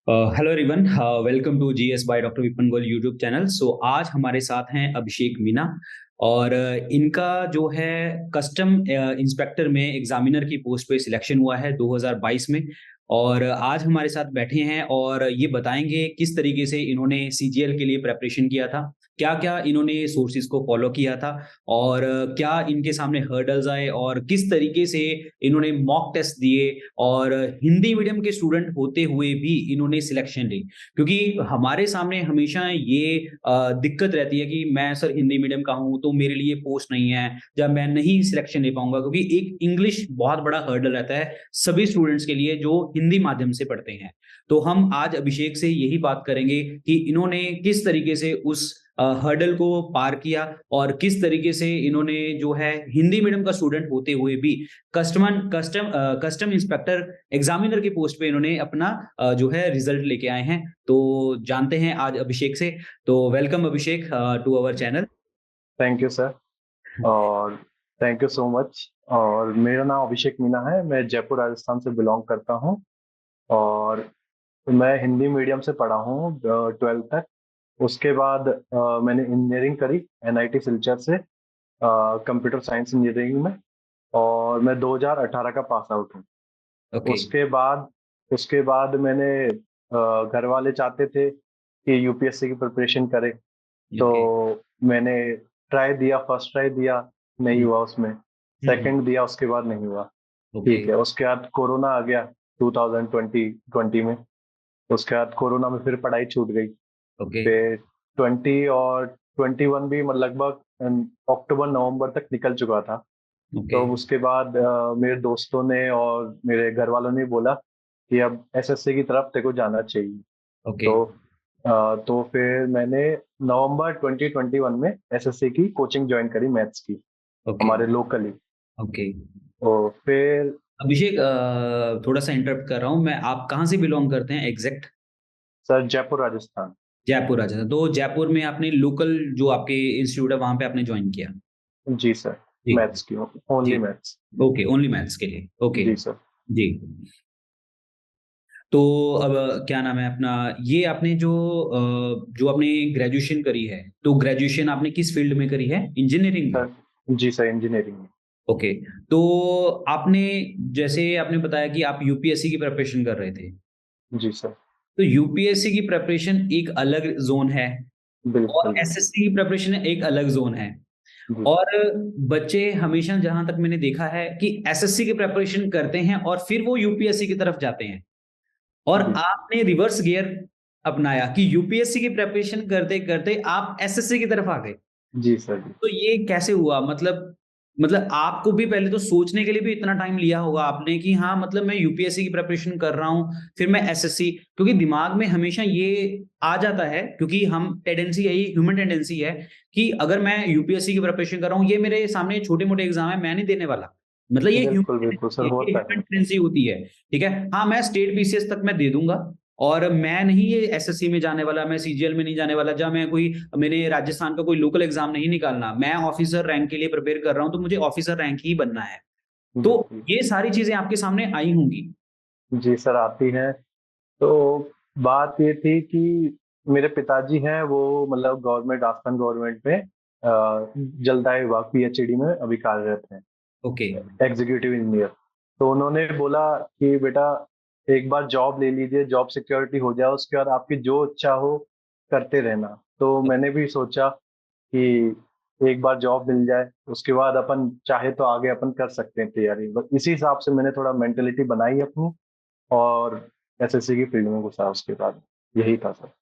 Hello everyone, welcome to GS by doctor Vipin Goyal YouTube channel. So आज हमारे साथ हैं अभिषेक मीना और इनका जो है कस्टम इंस्पेक्टर में एग्जामिनर की पोस्ट पे सिलेक्शन हुआ है 2022 में। और आज हमारे साथ बैठे हैं और ये बताएंगे किस तरीके से इन्होंने सीजीएल के लिए प्रेपरेशन किया था, क्या क्या इन्होंने सोर्सेज को फॉलो किया था और क्या इनके सामने हर्डल्स आए और किस तरीके से इन्होंने मॉक टेस्ट दिए और हिंदी मीडियम के स्टूडेंट होते हुए भी इन्होंने सिलेक्शन ली। क्योंकि हमारे सामने हमेशा ये दिक्कत रहती है कि मैं सर हिंदी मीडियम का हूँ तो मेरे लिए पोस्ट नहीं है या मैं नहीं सिलेक्शन ले पाऊंगा, क्योंकि एक इंग्लिश बहुत बड़ा हर्डल रहता है सभी स्टूडेंट्स के लिए जो हिंदी माध्यम से पढ़ते हैं। तो हम आज अभिषेक से यही बात करेंगे कि इन्होंने किस तरीके से उस हर्डल को पार किया और किस तरीके से इन्होंने जो है हिंदी मीडियम का स्टूडेंट होते हुए भी कस्टम इंस्पेक्टर एग्जामिनर की पोस्ट पे इन्होंने अपना जो है रिजल्ट लेके आए हैं। तो जानते हैं आज अभिषेक से। तो welcome Abhishek to our channel. Thank you sir. और थैंक यू सो मच। और मेरा नाम अभिषेक मीना है। मैं जयपुर राजस्थान से बिलोंग करता हूँ। और मैं हिंदी मीडियम से पढ़ा हूँ 12th तक। उसके बाद मैंने इंजीनियरिंग करी एनआईटी सिलचर से, कंप्यूटर साइंस इंजीनियरिंग में। और मैं 2018 का पास आउट हूँ। ओके। उसके बाद उसके बाद मैंने घर वाले चाहते थे कि यूपीएससी की प्रिपरेशन करें। तो ओके। मैंने ट्राई दिया, फर्स्ट ट्राई दिया, नहीं हुआ उसमें। हम्म। सेकंड दिया, उसके बाद नहीं हुआ। ओके। ठीक है, उसके बाद कोरोना आ गया 2020 में। उसके बाद कोरोना में फिर पढ़ाई छूट गई। ओके। फिर 20 और 21 भी मतलब लगभग अक्टूबर नवंबर तक निकल चुका था। ओके। तो उसके बाद मेरे दोस्तों ने और मेरे घर वालों ने बोला कि अब एसएससी की तरफ तेको जाना चाहिए। ओके। तो तो फिर मैंने नवंबर 2021 में एसएससी की कोचिंग ज्वाइन करी, मैथ्स की, ओके। हमारे लोकली। ओके। तो फिर अभिषेक, थोड़ा सा इंटरप्ट कर रहा हूँ मैं, आप कहाँ से बिलोंग करते हैं एग्जैक्ट? सर जयपुर राजस्थान। जयपुर। अच्छा, तो जयपुर में आपने लोकल जो आपके इंस्टीट्यूट है वहां पे आपने ज्वाइन किया? जी सर। जी। मैथ्स की, जी। Only maths. Okay, only maths के लिए। ओके। जी सर। जी। तो अब क्या नाम है अपना, ये आपने जो आपने ग्रेजुएशन करी है, तो ग्रेजुएशन आपने किस फील्ड में करी है, इंजीनियरिंग में? सर जी सर, इंजीनियरिंग में। ओके। तो आपने, जैसे आपने बताया कि आप यूपीएससी की प्रिपरेशन कर रहे थे, जी सर। तो यूपीएससी की प्रिपरेशन एक अलग जोन है और बिल्कुल बिल्कुल। एसएससी की प्रिपरेशन एक अलग जोन है। जी और बच्चे हमेशा, जहां तक मैंने देखा है, कि एसएससी की प्रिपरेशन करते हैं और फिर वो यूपीएससी की तरफ जाते हैं। और जी आपने रिवर्स गियर अपनाया कि यूपीएससी की प्रिपरेशन करते करते आप एसएससी की तरफ आ गए। जी सर। जी तो ये कैसे हुआ? मतलब आपको भी पहले तो सोचने के लिए भी इतना टाइम लिया होगा आपने कि हाँ, मतलब मैं यूपीएससी की प्रिपरेशन कर रहा हूँ, फिर मैं एसएससी, क्योंकि दिमाग में हमेशा ये आ जाता है, क्योंकि हम टेंडेंसी है, ये ह्यूमन टेंडेंसी है कि अगर मैं यूपीएससी की प्रिपरेशन कर रहा हूँ, ये मेरे सामने छोटे-मोटे एग्जाम है, मैं नहीं देने वाला। मतलब ये बिल्कुल ह्यूमन बिल्कुल सर, ये होता ह्यूमन है। टेंडेंसी होती है। ठीक है? हाँ, मैं स्टेट बीसीएस तक मैं दे दूँगा और मैं नहीं ये एसएससी में जाने वाला, मैं सीजीएल में नहीं जाने वाला, या मैं कोई, मैंने राजस्थान का कोई लोकल एग्जाम नहीं निकालना, मैं ऑफिसर रैंक के लिए प्रिपेयर कर रहा हूँ, तो मुझे ऑफिसर रैंक ही बनना है। तो बिल्कुल। ये सारी चीजें आपके सामने आई होंगी। जी सर, आती हैं। तो बात ये थी कि मेरे पिताजी हैं, वो मतलब गवर्नमेंट, राजस्थान गवर्नमेंट में जलदाय विभाग पीएचईडी में अभी कार्यरत हैं, ओके। Executive engineer. तो उन्होंने बोला कि बेटा एक बार जॉब ले लीजिए, जॉब सिक्योरिटी हो जाए, उसके बाद आपकी जो इच्छा हो करते रहना। तो मैंने भी सोचा कि एक बार जॉब मिल जाए, उसके बाद अपन चाहे तो आगे अपन कर सकते हैं तैयारी। बस इसी हिसाब से मैंने थोड़ा मेंटेलिटी बनाई अपनी और एसएससी की फील्ड में घुसा उसके बाद। यही था सर।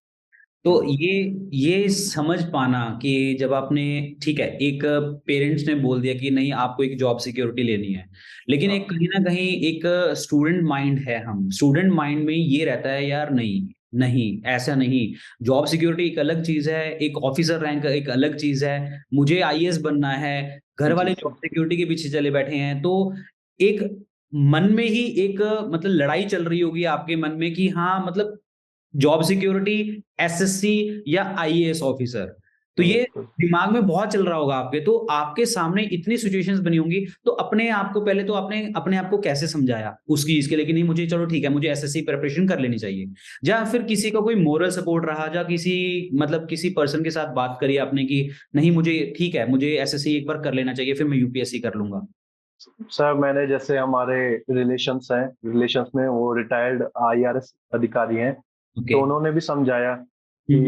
तो ये समझ पाना कि जब आपने, ठीक है, एक पेरेंट्स ने बोल दिया कि नहीं आपको एक जॉब सिक्योरिटी लेनी है, लेकिन एक हाँ। कहीं ना कहीं एक स्टूडेंट माइंड है, हम स्टूडेंट माइंड में ये रहता है यार, नहीं नहीं ऐसा नहीं, जॉब सिक्योरिटी एक अलग चीज है, एक ऑफिसर रैंक एक अलग चीज है, मुझे आईएएस बनना है, घर जी वाले सर। जॉब सिक्योरिटी के पीछे चले बैठे हैं। तो एक मन में ही एक मतलब लड़ाई चल रही होगी आपके मन में कि हाँ, मतलब जॉब सिक्योरिटी, एसएससी या आईएएस ऑफिसर। तो ये बिल्कुल। दिमाग में बहुत चल रहा होगा आपके, तो आपके सामने इतनी सिचुएशंस बनी होंगी, तो अपने आप को पहले तो आपने अपने आप को कैसे समझाया उस चीज़ के लिए कि नहीं मुझे चलो ठीक है, मुझे एसएससी प्रिपरेशन कर लेनी चाहिए? या फिर किसी का कोई मोरल सपोर्ट रहा, या किसी मतलब किसी पर्सन के साथ बात करी आपने कि नहीं मुझे ठीक है, मुझे एसएससी एक बार कर लेना चाहिए, फिर मैं यूपीएससी कर लूँगा? सर मैंने जैसे हमारे रिलेशंस में वो रिटायर्ड आईआरएस अधिकारी हैं, ओके। तो उन्होंने भी समझाया हुँ, हुँ।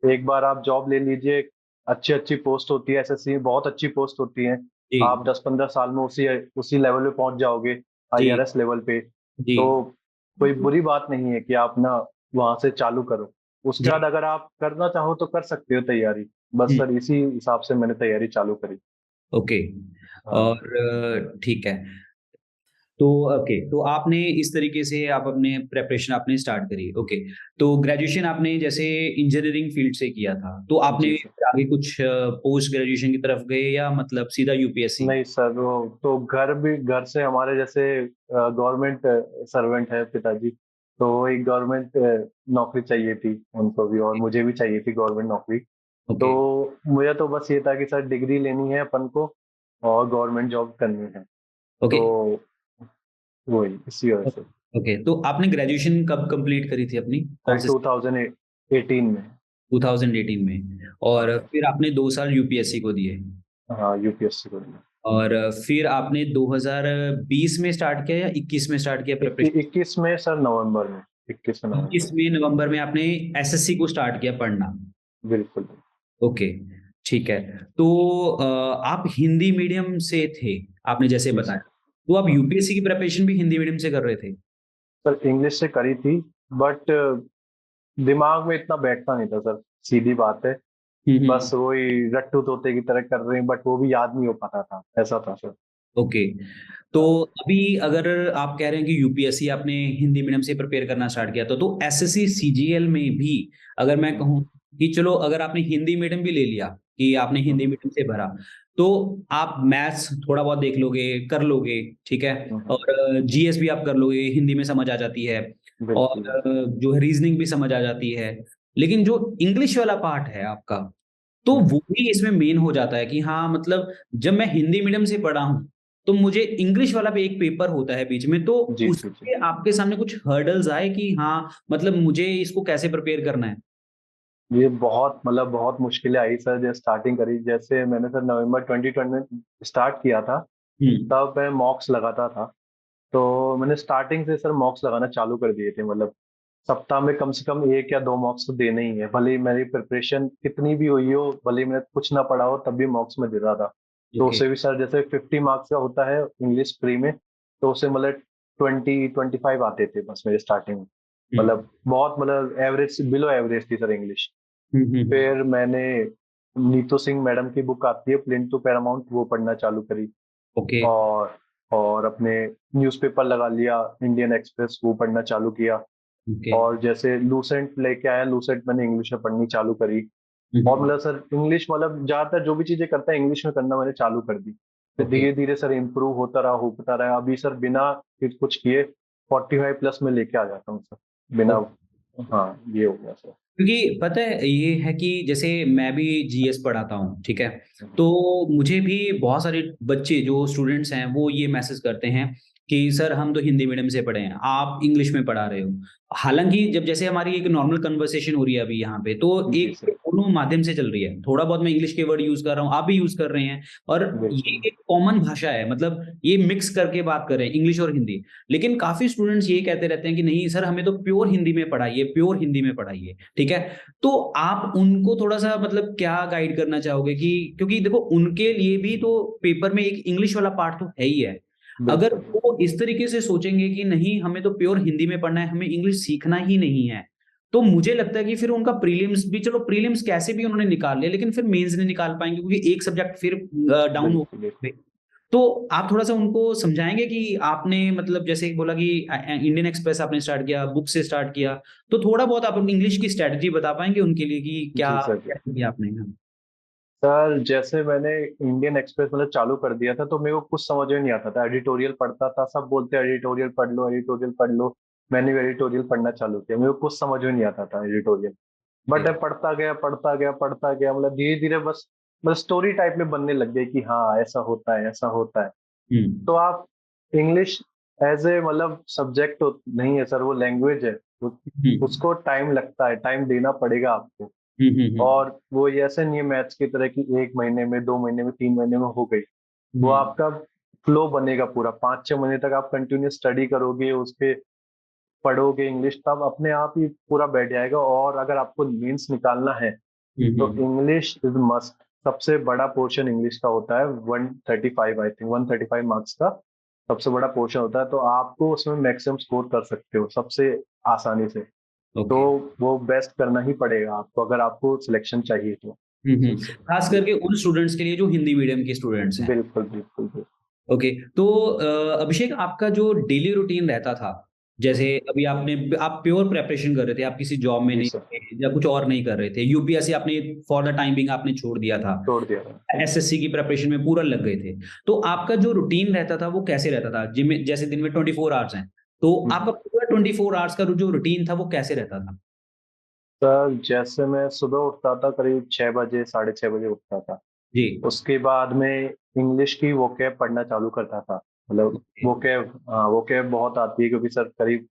कि एक बार आप जॉब ले लीजिए, अच्छी-अच्छी पोस्ट होती है, एसएससी में बहुत अच्छी पोस्ट होती है। जी, आप 10-15 साल में उसी उसी लेवल पे पहुँच जाओगे, जी, आईआरएस लेवल पे। जी। तो कोई बुरी बात नहीं है कि आप ना वहाँ से चालू करो। उसके जी। बाद अगर आप करना चाहो तो कर सकते हो तैयारी। बस हुँ, सर इसी हिसाब से मैंने तैयारी चालू करी। ओके। हाँ। और ठीक है। तो ओके, तो आपने इस तरीके से आप अपने प्रिपरेशन आपने स्टार्ट करी, ओके। तो ग्रेजुएशन आपने जैसे इंजीनियरिंग फील्ड से किया था, तो आपने जी सर। आगे कुछ पोस्ट ग्रेजुएशन की तरफ गए या मतलब सीधा यूपीएससी? नहीं सर, वो तो घर से हमारे जैसे गवर्नमेंट सर्वेंट है पिताजी, तो एक गवर्नमेंट नौकरी चाहिए थी उनको भी, और मुझे भी चाहिए थी गवर्नमेंट नौकरी। तो ओके, मुझे तो बस ये था कि सर डिग्री लेनी है अपन को और गवर्नमेंट जॉब करनी है। ओके, तो वही इसी वजह से ओके। तो आपने ग्रेजुएशन कब कंप्लीट करी थी अपनी? कौन सर से 2018 में। 2018 में? हाँ और सर। फिर आपने 2 साल यूपीएससी को दिए हाँ, यूपीएससी को दिया। और फिर आपने 2020 में स्टार्ट किया या 21 में स्टार्ट किया प्रिपरेशन? 21 में सर, नवंबर में, 21 नवंबर। 21वें नवंबर में आपने एसएससी को स्टार्ट किया पढ़ना। बिल्कुल। ओके, ठीक है। तो आप हिंदी मीडियम से थे, आपने जैसे जी बताया। सर। तो आप हाँ यूपीएससी की प्रिपरेशन भी हिंदी मीडियम से कर रहे थे? सर, इंग्लिश से करी थी, बट दिमाग में इतना बैठता नहीं था सर, सीधी बात है। हुँ, बस हुँ। वही रट्टू तोते की तरह कर रहे हैं, बट वो भी याद नहीं हो पाता था, ऐसा था सर। ओके। तो हाँ। अभी अगर आप कह रहे हैं कि यूपीएससी आपने हिंदी मीडियम से प्रिपेयर करना स्टार्ट किया था, तो एसएससी सीजीएल में भी अगर मैं कहूँ कि चलो अगर आपने हिंदी मीडियम भी ले लिया, कि आपने हिंदी हम्म, मीडियम से भरा, तो आप मैथ्स थोड़ा बहुत देख लोगे, कर लोगे, ठीक है? हम्म, और जीएस भी आप कर लोगे, हिंदी में समझ आ जाती है और बिल्कुल। जो है रीज़निंग भी समझ आ जाती है। लेकिन जो इंग्लिश वाला पार्ट है आपका, तो हम्म, वो भी इसमें मेन हो जाता है कि हाँ, मतलब जब मैं हिंदी मीडियम से पढ़ा हूँ, तो मुझे इंग्लिश वाला भी एक पेपर होता है बीच में, तो जी जी जी। उसके आपके सामने कुछ हर्डल्स आए कि हाँ, मतलब मुझे इसको कैसे प्रिपेयर करना है? ये बहुत मतलब बहुत मुश्किलें आई सर, जब स्टार्टिंग करी, जैसे मैंने सर नवंबर 2020 में स्टार्ट किया था, हुँ, तब मैं मॉक्स लगाता था। तो मैंने स्टार्टिंग से सर मॉक्स लगाना चालू कर दिए थे, मतलब सप्ताह में कम से कम 1 या 2 मॉक्स तो देने ही है। भले ही मेरी प्रिपरेशन कितनी भी हुई हो, भले ही मैंने कुछ ना पढ़ा हो, तब भी मॉक्स में दे रहा था। तो ओके, उससे भी सर जैसे 50 मार्क्स का होता है इंग्लिश प्री में, तो उससे मतलब 20-25 आते थे बस मेरे स्टार्टिंग में। हुँ, मतलब बहुत मतलब एवरेज, बिलो एवरेज थी सर इंग्लिश। हुँ, हुँ, फिर मैंने नीतू सिंह मैडम की बुक आती है प्लेन टू पैरामाउंट, वो पढ़ना चालू करी। ओके, और और अपने न्यूज़पेपर लगा लिया, इंडियन एक्सप्रेस, वो पढ़ना चालू किया। ओके, और जैसे लूसेंट लेके आया, लूसेंट मैंने इंग्लिश में पढ़नी चालू करी। हुँ, और हुँ, मतलब सर इंग्लिश मतलब ज्यादातर जो भी चीजें करता है इंग्लिश में करना मैंने चालू कर दी। फिर ओके। धीरे धीरे सर इम्प्रूव होता रहा। अभी सर बिना कुछ किए 45 प्लस में लेके आ जाता हूँ सर, बिना। ओ हाँ, ये हो गया सर। क्योंकि पता है ये है कि जैसे मैं भी जीएस पढ़ाता हूँ, ठीक है? हम्म, तो मुझे भी बहुत सारे बच्चे जो स्टूडेंट्स हैं वो ये मैसेज करते हैं कि सर हम तो हिंदी मीडियम से पढ़े हैं, आप इंग्लिश में पढ़ा रहे हो। हालाँकि जब जैसे हमारी एक नॉर्मल कन्वर्सेशन हो रही है अभी यहाँ पे, तो जी एक सर। दोनों माध्यम से चल रही है। थोड़ा बहुत मैं इंग्लिश के वर्ड यूज़ कर रहा हूँ, आप भी यूज़ कर रहे हैं और ये बिल्कुल। एक कॉमन भाषा है, मतलब ये मिक्स करके बात कर रहे हैं इंग्लिश और हिंदी। लेकिन काफ़ी स्टूडेंट्स ये कहते रहते हैं कि नहीं सर हमें तो प्योर हिंदी में पढ़ाइए, प्योर हिंदी में पढ़ाइए, ठीक है? तो आप उनको थोड़ा-सा मतलब क्या गाइड करना चाहोगे कि क्योंकि देखो उनके लिए भी तो पेपर में एक इंग्लिश वाला पार्ट तो है ही है। अगर बिल्कुल। वो इस तरीके से सोचेंगे कि नहीं हमें तो प्योर हिंदी में पढ़ना है, हमें इंग्लिश सीखना ही नहीं है, तो मुझे लगता है कि फिर उनका प्रीलिम्स भी चलो प्रीलिम्स कैसे भी उन्होंने निकाल लिया लेकिन फिर मेंस नहीं निकाल पाएँगे क्योंकि एक सब्जेक्ट फिर डाउन हो बिल्कुल। गए। तो आप थोड़ा-सा उनको समझाएँगे कि आपने मतलब जैसे बोला कि इंडियन एक्सप्रेस आपने स्टार्ट किया, बुक से स्टार्ट किया, तो थोड़ा बहुत आप अपनी इंग्लिश की स्ट्रैटेजी बता पाएँगे उनके लिए कि क्या जी सर। क्या किया आपने? हाँ। सर जैसे मैंने इंडियन एक्सप्रेस मतलब चालू कर दिया था, तो मेरे को कुछ समझ में नहीं आता था। एडिटोरियल पढ़ता था, सब बोलते हैं एडिटोरियल पढ़ लो, एडिटोरियल पढ़ लो। मैंने भी एडिटोरियल पढ़ना चालू किया, मेरे को कुछ समझ में नहीं आता था एडिटोरियल। बट पढ़ता गया मतलब धीरे धीरे बस मतलब स्टोरी टाइप में बनने लग गई कि हाँ ऐसा होता है, ऐसा होता है। तो हम्म। आप इंग्लिश एज ए मतलब सब्जेक्ट नहीं है सर, वो लैंग्वेज है। हम्म। उसको टाइम लगता है, टाइम देना पड़ेगा आपको। हम्म। और वो ये ऐसे नहीं है मैथ्स की तरह कि 1 महीने में, 2 महीने में, 3 महीने में हो गई। वो हम्म। आपका फ्लो बनेगा पूरा, 5-6 महीने तक आप कंटिन्यू स्टडी करोगे, उसके पढ़ोगे इंग्लिश, तब अपने आप ही पूरा बैठ जाएगा। और अगर आपको मेंस निकालना है तो हम्म। English is must. सबसे बड़ा पोर्शन इंग्लिश का होता है 135, आई थिंक 135 मार्क्स का सबसे बड़ा पोर्शन होता है। तो आपको उसमें मैक्सिमम स्कोर कर सकते हो सबसे आसानी से। तो ओके। वो बेस्ट करना ही पड़ेगा आपको अगर आपको सिलेक्शन चाहिए तो। जी सर। खास जी करके उन स्टूडेंट्स के लिए जो हिंदी मीडियम के स्टूडेंट्स हैं। बिल्कुल बिल्कुल बिल्कुल। ओके। तो अभिषेक, आपका जो डेली रूटीन रहता था, जैसे अभी आप प्योर प्रेपरेशन कर रहे थे, आप किसी जॉब में जी नहीं सर। थे या कुछ और नहीं कर रहे थे, यूपीएससी आपने फॉर द टाइम बिंग आपने छोड़ दिया था, छोड़ दिया था। एसएससी की प्रिपरेशन में पूरा लग गए थे। तो आपका जो रूटीन रहता था वो कैसे रहता था? जिम में जैसे दिन में 24 आवर्स हैं, तो आपका हम्म। पूरा 24 आवर्स का जो रूटीन था वो कैसे रहता था? सर जैसे मैं सुबह उठता था करीब 6 बजे, 6:30 बजे उठता था। जी। उसके बाद में इंग्लिश की वोकैब पढ़ना चालू करता था। मतलब ओके। वोकैब, हाँ वोकैब बहुत आती है क्योंकि सर करीब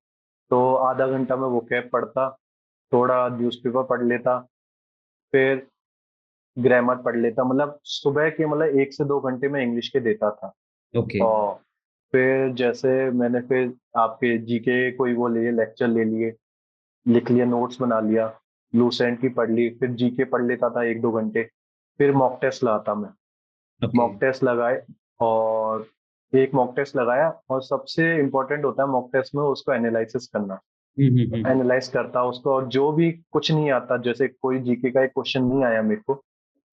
तो आधा घंटा में वोकैब पढ़ता, थोड़ा न्यूज़पेपर पढ़ लेता, फिर ग्रामर पढ़ लेता। मतलब सुबह के मतलब 1 से 2 घंटे में इंग्लिश के देता था। ओके। और फिर जैसे मैंने फिर आपके जीके कोई वो लिए लेक्चर ले लिए, लिख लिया, नोट्स बना लिया, लूसेंट की पढ़ ली, फिर जीके पढ़ लेता था 1-2 घंटे। फिर मॉक टेस्ट लगाता मैं, ओके। मॉक टेस्ट लगाए। और एक मॉक टेस्ट लगाया और सबसे इम्पोर्टेंट होता है मॉक टेस्ट में उसको एनालिसिस करना। हम्म। एनालाइज करता उसको, और जो भी कुछ नहीं आता, जैसे कोई जीके का एक क्वेश्चन नहीं आया मेरे को,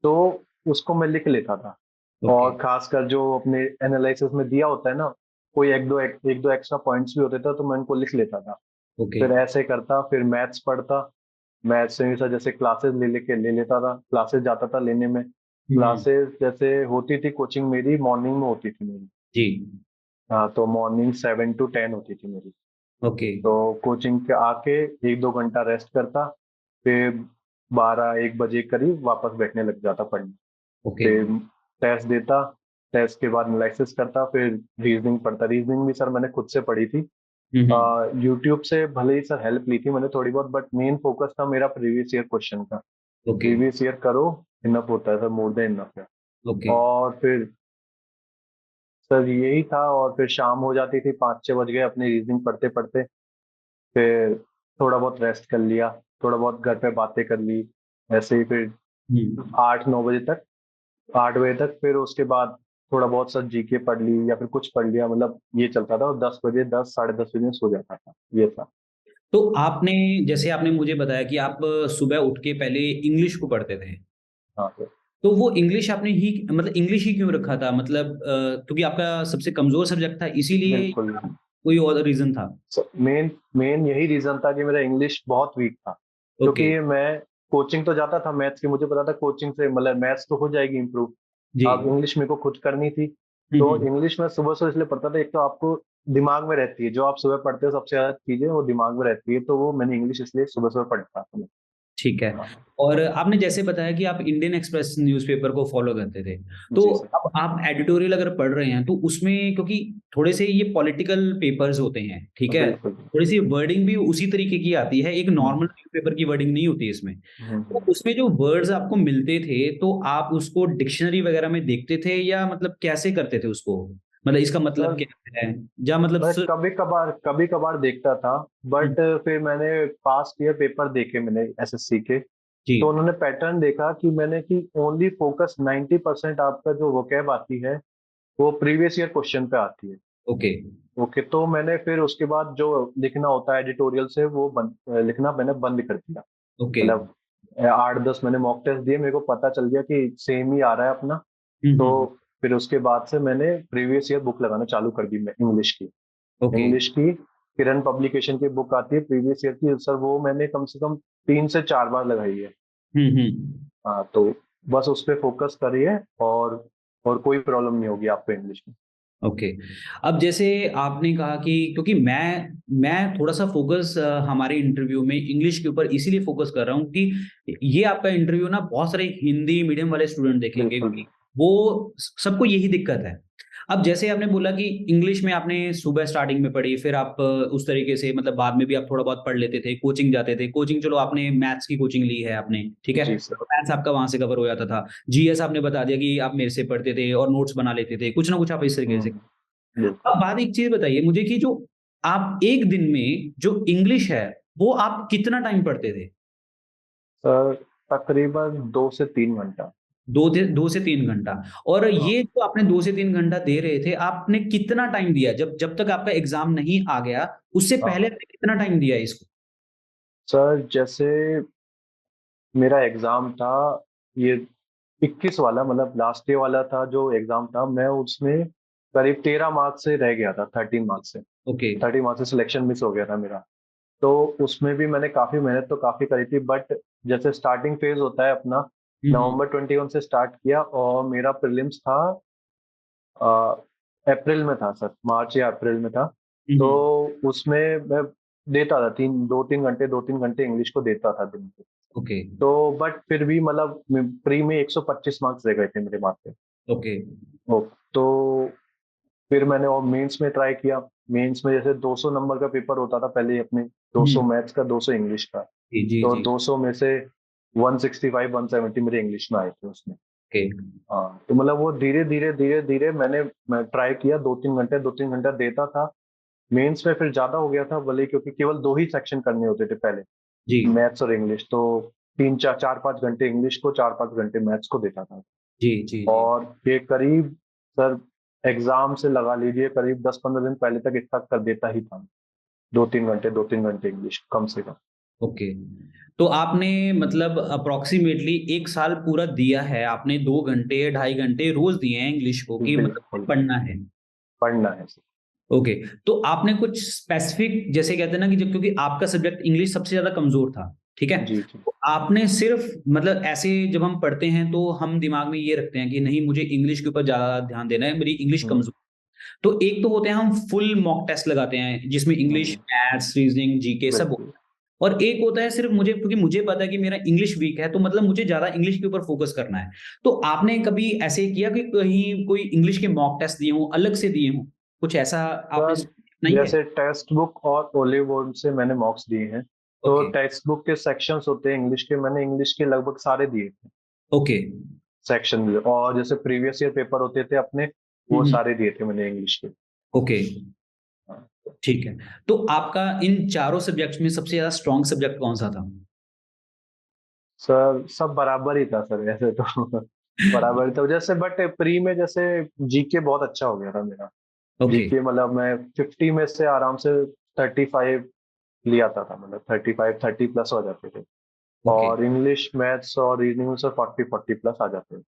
तो उसको मैं लिख लेता था। ओके। और खासकर जो अपने एनालिसिस में दिया होता है ना, कोई एक दो एक्स्ट्रा पॉइंट्स भी होते थे तो मैं उनको लिख लेता था। ओके। फिर ऐसे करता, फिर मैथ्स पढ़ता। मैथ्स से सर जैसे क्लासेस ले लेता था, क्लासेस जाता था लेने में। हम्म। क्लासेस जैसे होती थी, कोचिंग मेरी मॉर्निंग में होती थी मेरी। जी। हाँ तो मॉर्निंग 7 to 10 होती थी मेरी। ओके। तो कोचिंग के आके 1-2 घंटा रेस्ट करता, फिर 12-1 बजे करीब वापस बैठने लग जाता पढ़ने। ओके। फिर टेस्ट देता, टेस्ट के बाद एनालिसिस करता, फिर रीजनिंग पढ़ता। रीजनिंग भी सर मैंने खुद से पढ़ी थी। हम्म। यूट्यूब से भले ही सर हेल्प ली थी मैंने थोड़ी बहुत, बट मेन फोकस था मेरा प्रीवियस ईयर क्वेश्चन का। ओके। प्रीवियस ईयर करो, इनफ होता है सर, मोर देन इनफ है। ओके। और फिर सर यही था, और फिर शाम हो जाती थी, 5-6 बज गए अपनी रीजनिंग पढ़ते पढ़ते। फिर थोड़ा बहुत रेस्ट कर लिया, थोड़ा बहुत घर पे बातें कर ली, ऐसे ही। फिर हम्म। 8-9 बजे तक, 8 बजे तक फिर उसके बाद थोड़ा बहुत सर जीके पढ़ ली या फिर कुछ पढ़ लिया। मतलब ये चलता था, और 10 बजे, 10 साढ़े 10 बजे में सो जाता था। ये था। तो आपने जैसे आपने मुझे बताया कि आप सुबह उठ के पहले इंग्लिश को पढ़ते थे, हाँ सर। तो वो इंग्लिश आपने ही मतलब इंग्लिश ही क्यों रखा था? मतलब क्योंकि आपका सबसे कमजोर सब्जेक्ट था इसीलिए, बिल्कुल। कोई और रीजन था? मेन मेन यही रीजन था कि मेरा इंग्लिश बहुत वीक था। ओके। क्योंकि मैं कोचिंग तो जाता था मैथ्स की, मुझे पता था कोचिंग से मतलब मैथ्स तो हो जाएगी इम्प्रूव। जी। अब इंग्लिश मेरे को खुद करनी थी। तो हम्म। इंग्लिश में सुबह सुबह इसलिए पढ़ता था, एक तो आपको दिमाग में रहती है, जो आप सुबह पढ़ते हो सबसे ज्यादा चीजें वो दिमाग में रहती है, तो वो मैंने इंग्लिश इसलिए सुबह सुबह पढ़ता था। ठीक है। हाँ। और आपने जैसे बताया कि आप इंडियन एक्सप्रेस न्यूज़पेपर को फॉलो करते थे, तो जी सर। अब आप एडिटोरियल अगर पढ़ रहे हैं तो उसमें क्योंकि थोड़े से ये पॉलिटिकल पेपर्स होते हैं, ठीक है? बिल्कुल। थोड़ी सी वर्डिंग भी उसी तरीके की आती है, एक हम्म, नॉर्मल न्यूज़पेपर की वर्डिंग नहीं होती इसमें। तो हम्म। उसमें जो वर्ड्स आपको मिलते थे, तो आप उसको डिक्शनरी वगैरह में देखते थे या मतलब कैसे करते थे उसको? मतलब इसका मतलब सर क्या है? या मतलब मैं सिर्फ कभी कभार देखता था, हुँ, बट फिर मैंने पास्ट ईयर पेपर देखे मैंने एसएससी के। तो जी, उन्होंने पैटर्न देखा कि मैंने कि ओनली फोकस 90% आपका जो वोकैब आती है वो प्रीवियस ईयर क्वेश्चन पे आती है। ओके, ओके, तो मैंने फिर उसके बाद जो लिखना होता है एडिटोरियल से वो लिखना मैंने बंद कर दिया। ओके। मतलब 8-10 मैंने मॉक टेस्ट दिए, मेरे को पता चल गया कि सेम ही आ रहा है अपना। हुँ, तो हुँ, फिर उसके बाद से मैंने प्रीवियस ईयर बुक लगाना चालू कर दी, मैं इंग्लिश की। ओके। इंग्लिश की किरण पब्लिकेशन की बुक आती है प्रीवियस ईयर की सर, वो मैंने कम से कम 3 से 4 बार लगाई है। हुँ, हुँ। हाँ तो बस उस पर फोकस करिए, और कोई प्रॉब्लम नहीं होगी आपको इंग्लिश में। ओके। अब जैसे आपने कहा कि क्योंकि मैं थोड़ा-सा फ़ोकस हमारे इंटरव्यू में इंग्लिश के ऊपर इसीलिए फ़ोकस कर रहा हूँ कि ये आपका इंटरव्यू ना बहुत सारे हिंदी मीडियम वाले स्टूडेंट देखेंगे बिल्कुल, क्योंकि वो सबको यही दिक्कत है। अब जैसे आपने बोला कि इंग्लिश में आपने सुबह स्टार्टिंग में पढ़ी, फिर आप उस तरीके से मतलब बाद में भी आप थोड़ा बहुत पढ़ लेते थे, कोचिंग जाते थे। कोचिंग चलो आपने मैथ्स की कोचिंग ली है आपने, ठीक है? जी सर। तो मैथ्स आपका वहाँ से कवर हो जाता था। जीएस आपने बता दिया कि आप मेरे से पढ़ते थे और नोट्स बना लेते थे। कुछ ना कुछ आप इस तरीके से। बिल्कुल। अब बात एक चीज़ बताइए मुझे कि जो आप एक दिन में जो इंग्लिश है, वो आप कितना टाइम पढ़ते थे? सर तकरीबन 2 से 3 घंटा। 2 से 3 घंटा और हाँ, ये जो आपने 2 से 3 घंटा दे रहे थे, आपने कितना टाइम दिया? जब जब तक आपका एग्ज़ाम नहीं आ गया, उससे हाँ, पहले हाँ। आपने कितना टाइम दिया इसको? सर जैसे मेरा एग्ज़ाम था ये 21 वाला, मतलब लास्ट ईयर वाला था जो एग्ज़ाम था, मैं उसमें करीब 13 मार्क्स से रह गया था, 13 मार्क्स से। ओके। 13 मार्क्स से सिलेक्शन मिस हो गया था मेरा। तो उसमें भी मैंने काफ़ी मेहनत तो काफ़ी करी थी, बट जैसे स्टार्टिंग फेज़ होता है अपना, हुँ, हुँ। नवंबर 21 से स्टार्ट किया और मेरा प्रीलिम्स था अ, अप्रैल में था सर, मार्च या अप्रैल में था। हुँ, तो हुँ। उसमें मैं देता था 2-3 घंटे इंग्लिश को देता था दिन के। ओके, तो बट फिर भी मतलब प्री में 125 मार्क्स रह गए थे मेरे मार्क्स पे। ओके। ओ, तो फिर मैंने और मेंस में ट्राई किया। मेंस में जैसे 200 नंबर का पेपर होता था पहले ही अपने, 200 हुँ। मैथ्स का, 200 इंग्लिश का। जी, जी, तो जी। 200 में से 165 170 मेरे इंग्लिश में आए थे उसमें। ओके। हाँ, तो मतलब वो धीरे-धीरे मैं ट्राई किया, 2-3 घंटा देता था। मेंस में फिर ज़्यादा हो गया था भले ही, क्योंकि केवल 2 ही सेक्शन करने होते थे पहले, जी। मैथ्स और इंग्लिश। तो 3-4 4-5 घंटे इंग्लिश को, 4-5 घंटे मैथ्स को देता था। जी, जी, जी। और ये करीब सर एग्ज़ाम से लगा लीजिए करीब 10-15 दिन पहले तक इतना कर देता ही था। 2-3 घंटे इंग्लिश कम से कम। ओके। तो आपने मतलब अप्रॉक्सिमेटली 1 साल पूरा दिया है, आपने 2 घंटे, ढाई घंटे रोज़ दिए हैं इंग्लिश को कि मतलब बिल्कुल, पढ़ना है। पढ़ना है सर। ओके, तो आपने कुछ स्पेसिफिक जैसे कहते हैं ना कि जब क्योंकि आपका सब्जेक्ट इंग्लिश सबसे ज़्यादा कमज़ोर था, ठीक है? जी, जी। तो आपने सिर्फ़ मतलब ऐसे जब हम पढ़ते हैं तो हम दिमाग में ये रखते हैं कि नहीं मुझे इंग्लिश के ऊपर ज़्यादा ध्यान देना है, मेरी इंग्लिश हुँ, कमज़ोर। तो एक तो होते हैं हम फुल मॉक टेस्ट लगाते हैं जिसमें इंग्लिश, हुँ, मैथ्स, रीज़निंग, जीके सब बिल्कुल। होता है। और एक होता है सिर्फ़ मुझे क्योंकि मुझे पता है कि मेरा इंग्लिश वीक है तो मतलब मुझे ज़्यादा इंग्लिश के ऊपर फ़ोकस करना है। तो आपने कभी ऐसे किया कि कहीं कोई इंग्लिश के मॉक टेस्ट दिए हों, अलग से दिए हों? कुछ ऐसा आपने सर नहीं है? जैसे टेक्स्ट बुक और ओलिव बोर्ड से मैंने मॉक्स दिए हैं। तो ओके, टेक्स्ट बुक के सेक्शंस होते हैं इंग्लिश के, मैंने इंग्लिश के लगभग सारे दिए थे ओके। सेक्शन में। और जैसे प्रीवियस ईयर पेपर होते थे अपने, हुँ, वो हुँ। सारे दिए थे मैंने इंग्लिश के। ओके, हाँ। ठीक है। तो आपका इन चारों सब्जेक्ट्स में सबसे ज़्यादा स्ट्रॉन्ग सब्जेक्ट कौन-सा था? सर सब बराबर ही था सर ऐसे तो बराबर ही था जैसे, बट प्री में जैसे जीके बहुत अच्छा हो गया था मेरा। ओके, जीके मतलब मैं 50 में से आराम से 35 ले आता था, मतलब 35 30 प्लस हो जाते थे। ओके। और इंग्लिश, मैथ्स और रीजनिंग में से 40 प्लस आ जाते थे।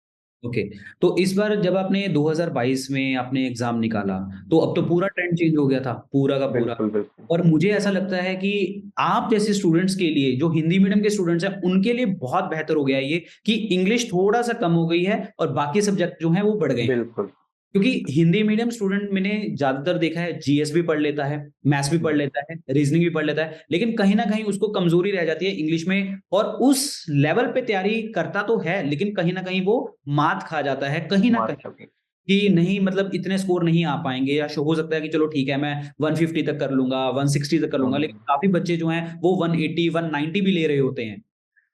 ओके, तो इस बार जब आपने 2022 में आपने एग्ज़ाम निकाला, तो अब तो पूरा ट्रेंड चेंज हो गया था, पूरा का पूरा। बिल्कुल, बिल्कुल। और मुझे ऐसा लगता है कि आप जैसे स्टूडेंट्स के लिए, जो हिंदी मीडियम के स्टूडेंट्स हैं, उनके लिए बहुत बेहतर हो गया है ये कि इंग्लिश थोड़ा-सा कम हो गई है और बाकी सब्जेक्ट जो हैं वो बढ़ गए हैं। बिल्कुल। क्योंकि हिंदी मीडियम स्टूडेंट मैंने ज़्यादातर देखा है जीएस भी पढ़ लेता है, मैथ्स भी पढ़ हुँ, लेता है, रीज़निंग भी पढ़ लेता है, लेकिन कहीं न कहीं उसको कमज़ोरी रह जाती है इंग्लिश में और उस लेवल पे तैयारी करता तो है, लेकिन कहीं न कहीं वो मात खा जाता है, कहीं न मार्क कहीं करके। कि नहीं मतलब इतने स्कोर नहीं आ पाएँगे या शो हो सकता है कि चलो ठीक है, मैं 150 तक कर लूँगा, 160 तक कर लूँगा, लेकिन हुँ, काफ़ी बच्चे जो हैं वो 180, 190 भी ले रहे होते हैं।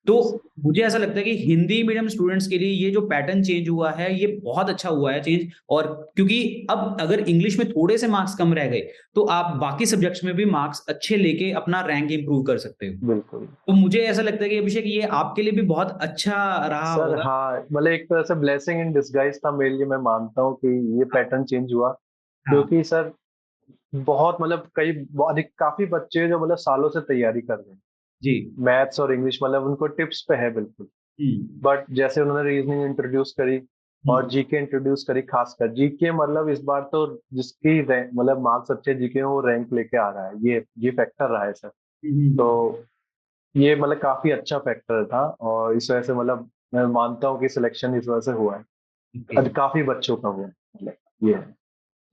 तो जी सर। मुझे ऐसा लगता है कि हिंदी मीडियम स्टूडेंट्स के लिए ये जो पैटर्न चेंज हुआ है, ये बहुत अच्छा हुआ है चेंज और क्योंकि अब अगर इंग्लिश में थोड़े से मार्क्स कम रह गए, तो आप बाकी सब्जेक्ट्स में भी मार्क्स अच्छे लेके अपना रैंक इंप्रूव कर सकते हो। बिल्कुल। तो मुझे ऐसा लगता है कि अभिषेक ये आपके लिए भी बहुत अच्छा रहा सर होगा। हाँ, मतलब एक तरह से ब्लेसिंग इन डिसगाइज़ था मेरे लिए, मैं मानता हूँ कि ये हाँ, पैटर्न चेंज हुआ। हाँ। क्योंकि सर बहुत मतलब कई अधिक काफ़ी बच्चे हैं जो मतलब सालों से तैयारी कर रहे हैं। जी। मैथ्स और इंग्लिश मतलब उनको टिप्स पे है बिल्कुल। हुँ, बट जैसे उन्होंने रीजनिंग इंट्रोड्यूस करी हुँ। और जीके इंट्रोड्यूस करी, खासकर जीके, मतलब इस बार तो जिसकी रैंक मतलब मार्क्स अच्छे जीके में वो रैंक लेके आ रहा है, ये फैक्टर रहा है सर। हुँ, हुँ, तो हुँ। ये मतलब काफी अच्छा फैक्टर था और इस वजह से मतलब मैं मानता हूँ कि सिलेक्शन इस वजह से हुआ है। ओके। काफी बच्चों का हुआ है, मतलब ये है।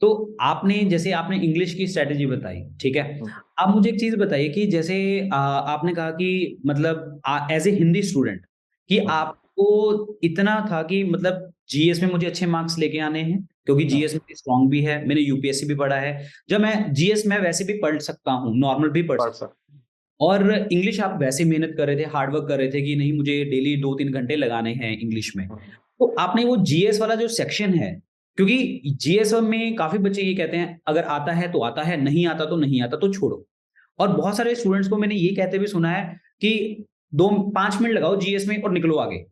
तो आपने जैसे आपने इंग्लिश की स्ट्रैटेजी बताई, ठीक है? हम्म, आप मुझे एक चीज़ बताइए कि जैसे आपने कहा कि मतलब एज़ ए हिंदी स्टूडेंट कि हम्म, आपको इतना था कि मतलब जीएस में मुझे अच्छे मार्क्स लेके आने हैं, क्योंकि हम्म, जीएस मेरी स्ट्रॉन्ग भी है, मैंने यूपीएससी भी पढ़ा है। जब मैं जीएस मैं वैसे भी पढ़ सकता हूँ, नॉर्मल भी पढ़ पढ़ सकता सकते। हूँ। और इंग्लिश आप वैसे मेहनत कर रहे थे, हार्ड वर्क कर रहे थे कि नहीं मुझे डेली 2-3 घंटे लगाने हैं इंग्लिश में। हम्म, तो आपने वो जीएस वाला जो सेक्शन है, क्योंकि जीएस में काफ़ी बच्चे ये कहते हैं अगर आता है तो आता है, नहीं आता तो नहीं आता तो छोड़ो। और बहुत सारे स्टूडेंट्स को मैंने ये कहते हुए सुना है कि 2 5 मिनट लगाओ जीएस में और निकलो आगे,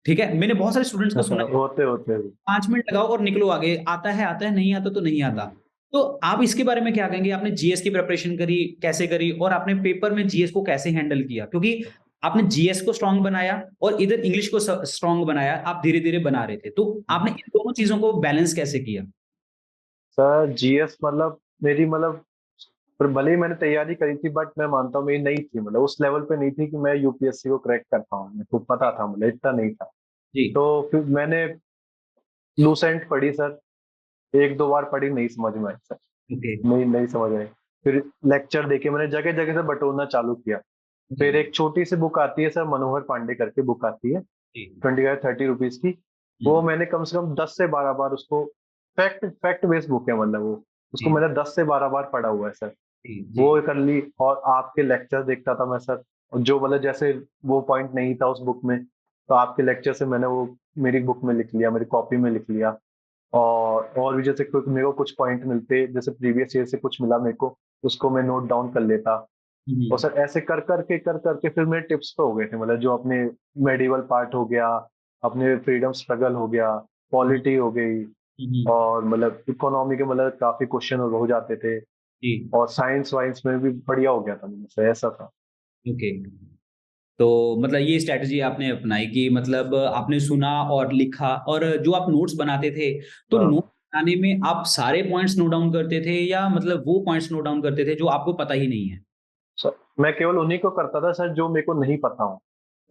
ठीक है? मैंने बहुत सारे स्टूडेंट्स को सुना है होते होते भी। 5 मिनट लगाओ और निकलो आगे, आता है, नहीं आता तो नहीं आता। हम्म। तो आप इसके बारे में क्या कहेंगे? आपने जीएस की प्रिपरेशन करी, कैसे करी और आपने पेपर में जीएस को कैसे हैंडल किया? क्योंकि आपने जीएस को स्ट्रॉन्ग बनाया और इधर इंग्लिश को स्ट्रॉन्ग बनाया, आप धीरे-धीरे बना रहे थे। तो आपने इन दोनों चीज़ों को बैलेंस कैसे किया? सर जीएस मतलब मेरी मतलब, पर भले ही मैंने तैयारी करी थी बट मैं मानता हूँ मेरी नहीं थी, मतलब उस लेवल पे नहीं थी कि मैं यूपीएससी को क्रैक कर पाऊँ, मेरे को पता था, मतलब इतना नहीं था। जी, तो फिर मैंने लूसेंट पढ़ी सर, एक दो बार पढ़ी, नहीं समझ में आई सर, ओके, नहीं समझ आई। फिर लेक्चर देखे मैंने, जगह जगह से बटोरना चालू किया। ओके, फिर एक छोटी सी बुक आती है सर, मनोहर पांडे करके बुक आती है, जी। 25-30 रुपीज की। वो हुँ, मैंने कम से कम 10 से 12 बार उसको, फैक्ट फैक्ट बेस्ड बुक है मतलब वो, उसको जी, मैंने 10 से 12 बार पढ़ा हुआ है सर। जी, जी। वो कर ली, और आपके लेक्चर देखता था मैं सर, और जो मतलब जैसे वो पॉइंट नहीं था उस बुक में, तो आपके लेक्चर से मैंने वो मेरी बुक में लिख लिया, मेरी कॉपी में लिख लिया। और भी जैसे कोई मेरे को कुछ पॉइंट मिलते, जैसे प्रीवियस ईयर से कुछ मिला मेरे को, उसको मैं नोट डाउन कर लेता। हुँ, और हुँ, सर ऐसे कर करके फिर मेरे टिप्स पे हो गए थे, मतलब जो अपने मेडिवल पार्ट हो गया, अपने फ्रीडम स्ट्रगल हो गया, हुँ, पॉलिटी हो गई, हुँ, हुँ, और मतलब इकोनॉमी के मतलब काफी क्वेश्चन हो जाते थे। जी, और साइंस वाइंस में भी बढ़िया हो गया था मेरे से, ऐसा था। ओके। तो मतलब ये स्ट्रैटेजी आपने अपनाई कि मतलब आपने सुना और लिखा और जो आप नोट्स बनाते थे, तो हाँ, नोट बनाने में आप सारे पॉइंट्स नोट डाउन करते थे या मतलब वो पॉइंट्स नोट डाउन करते थे जो आपको पता ही नहीं है? सर मैं केवल उन्हीं को करता था सर जो मेरे को नहीं पता हो, हाँ।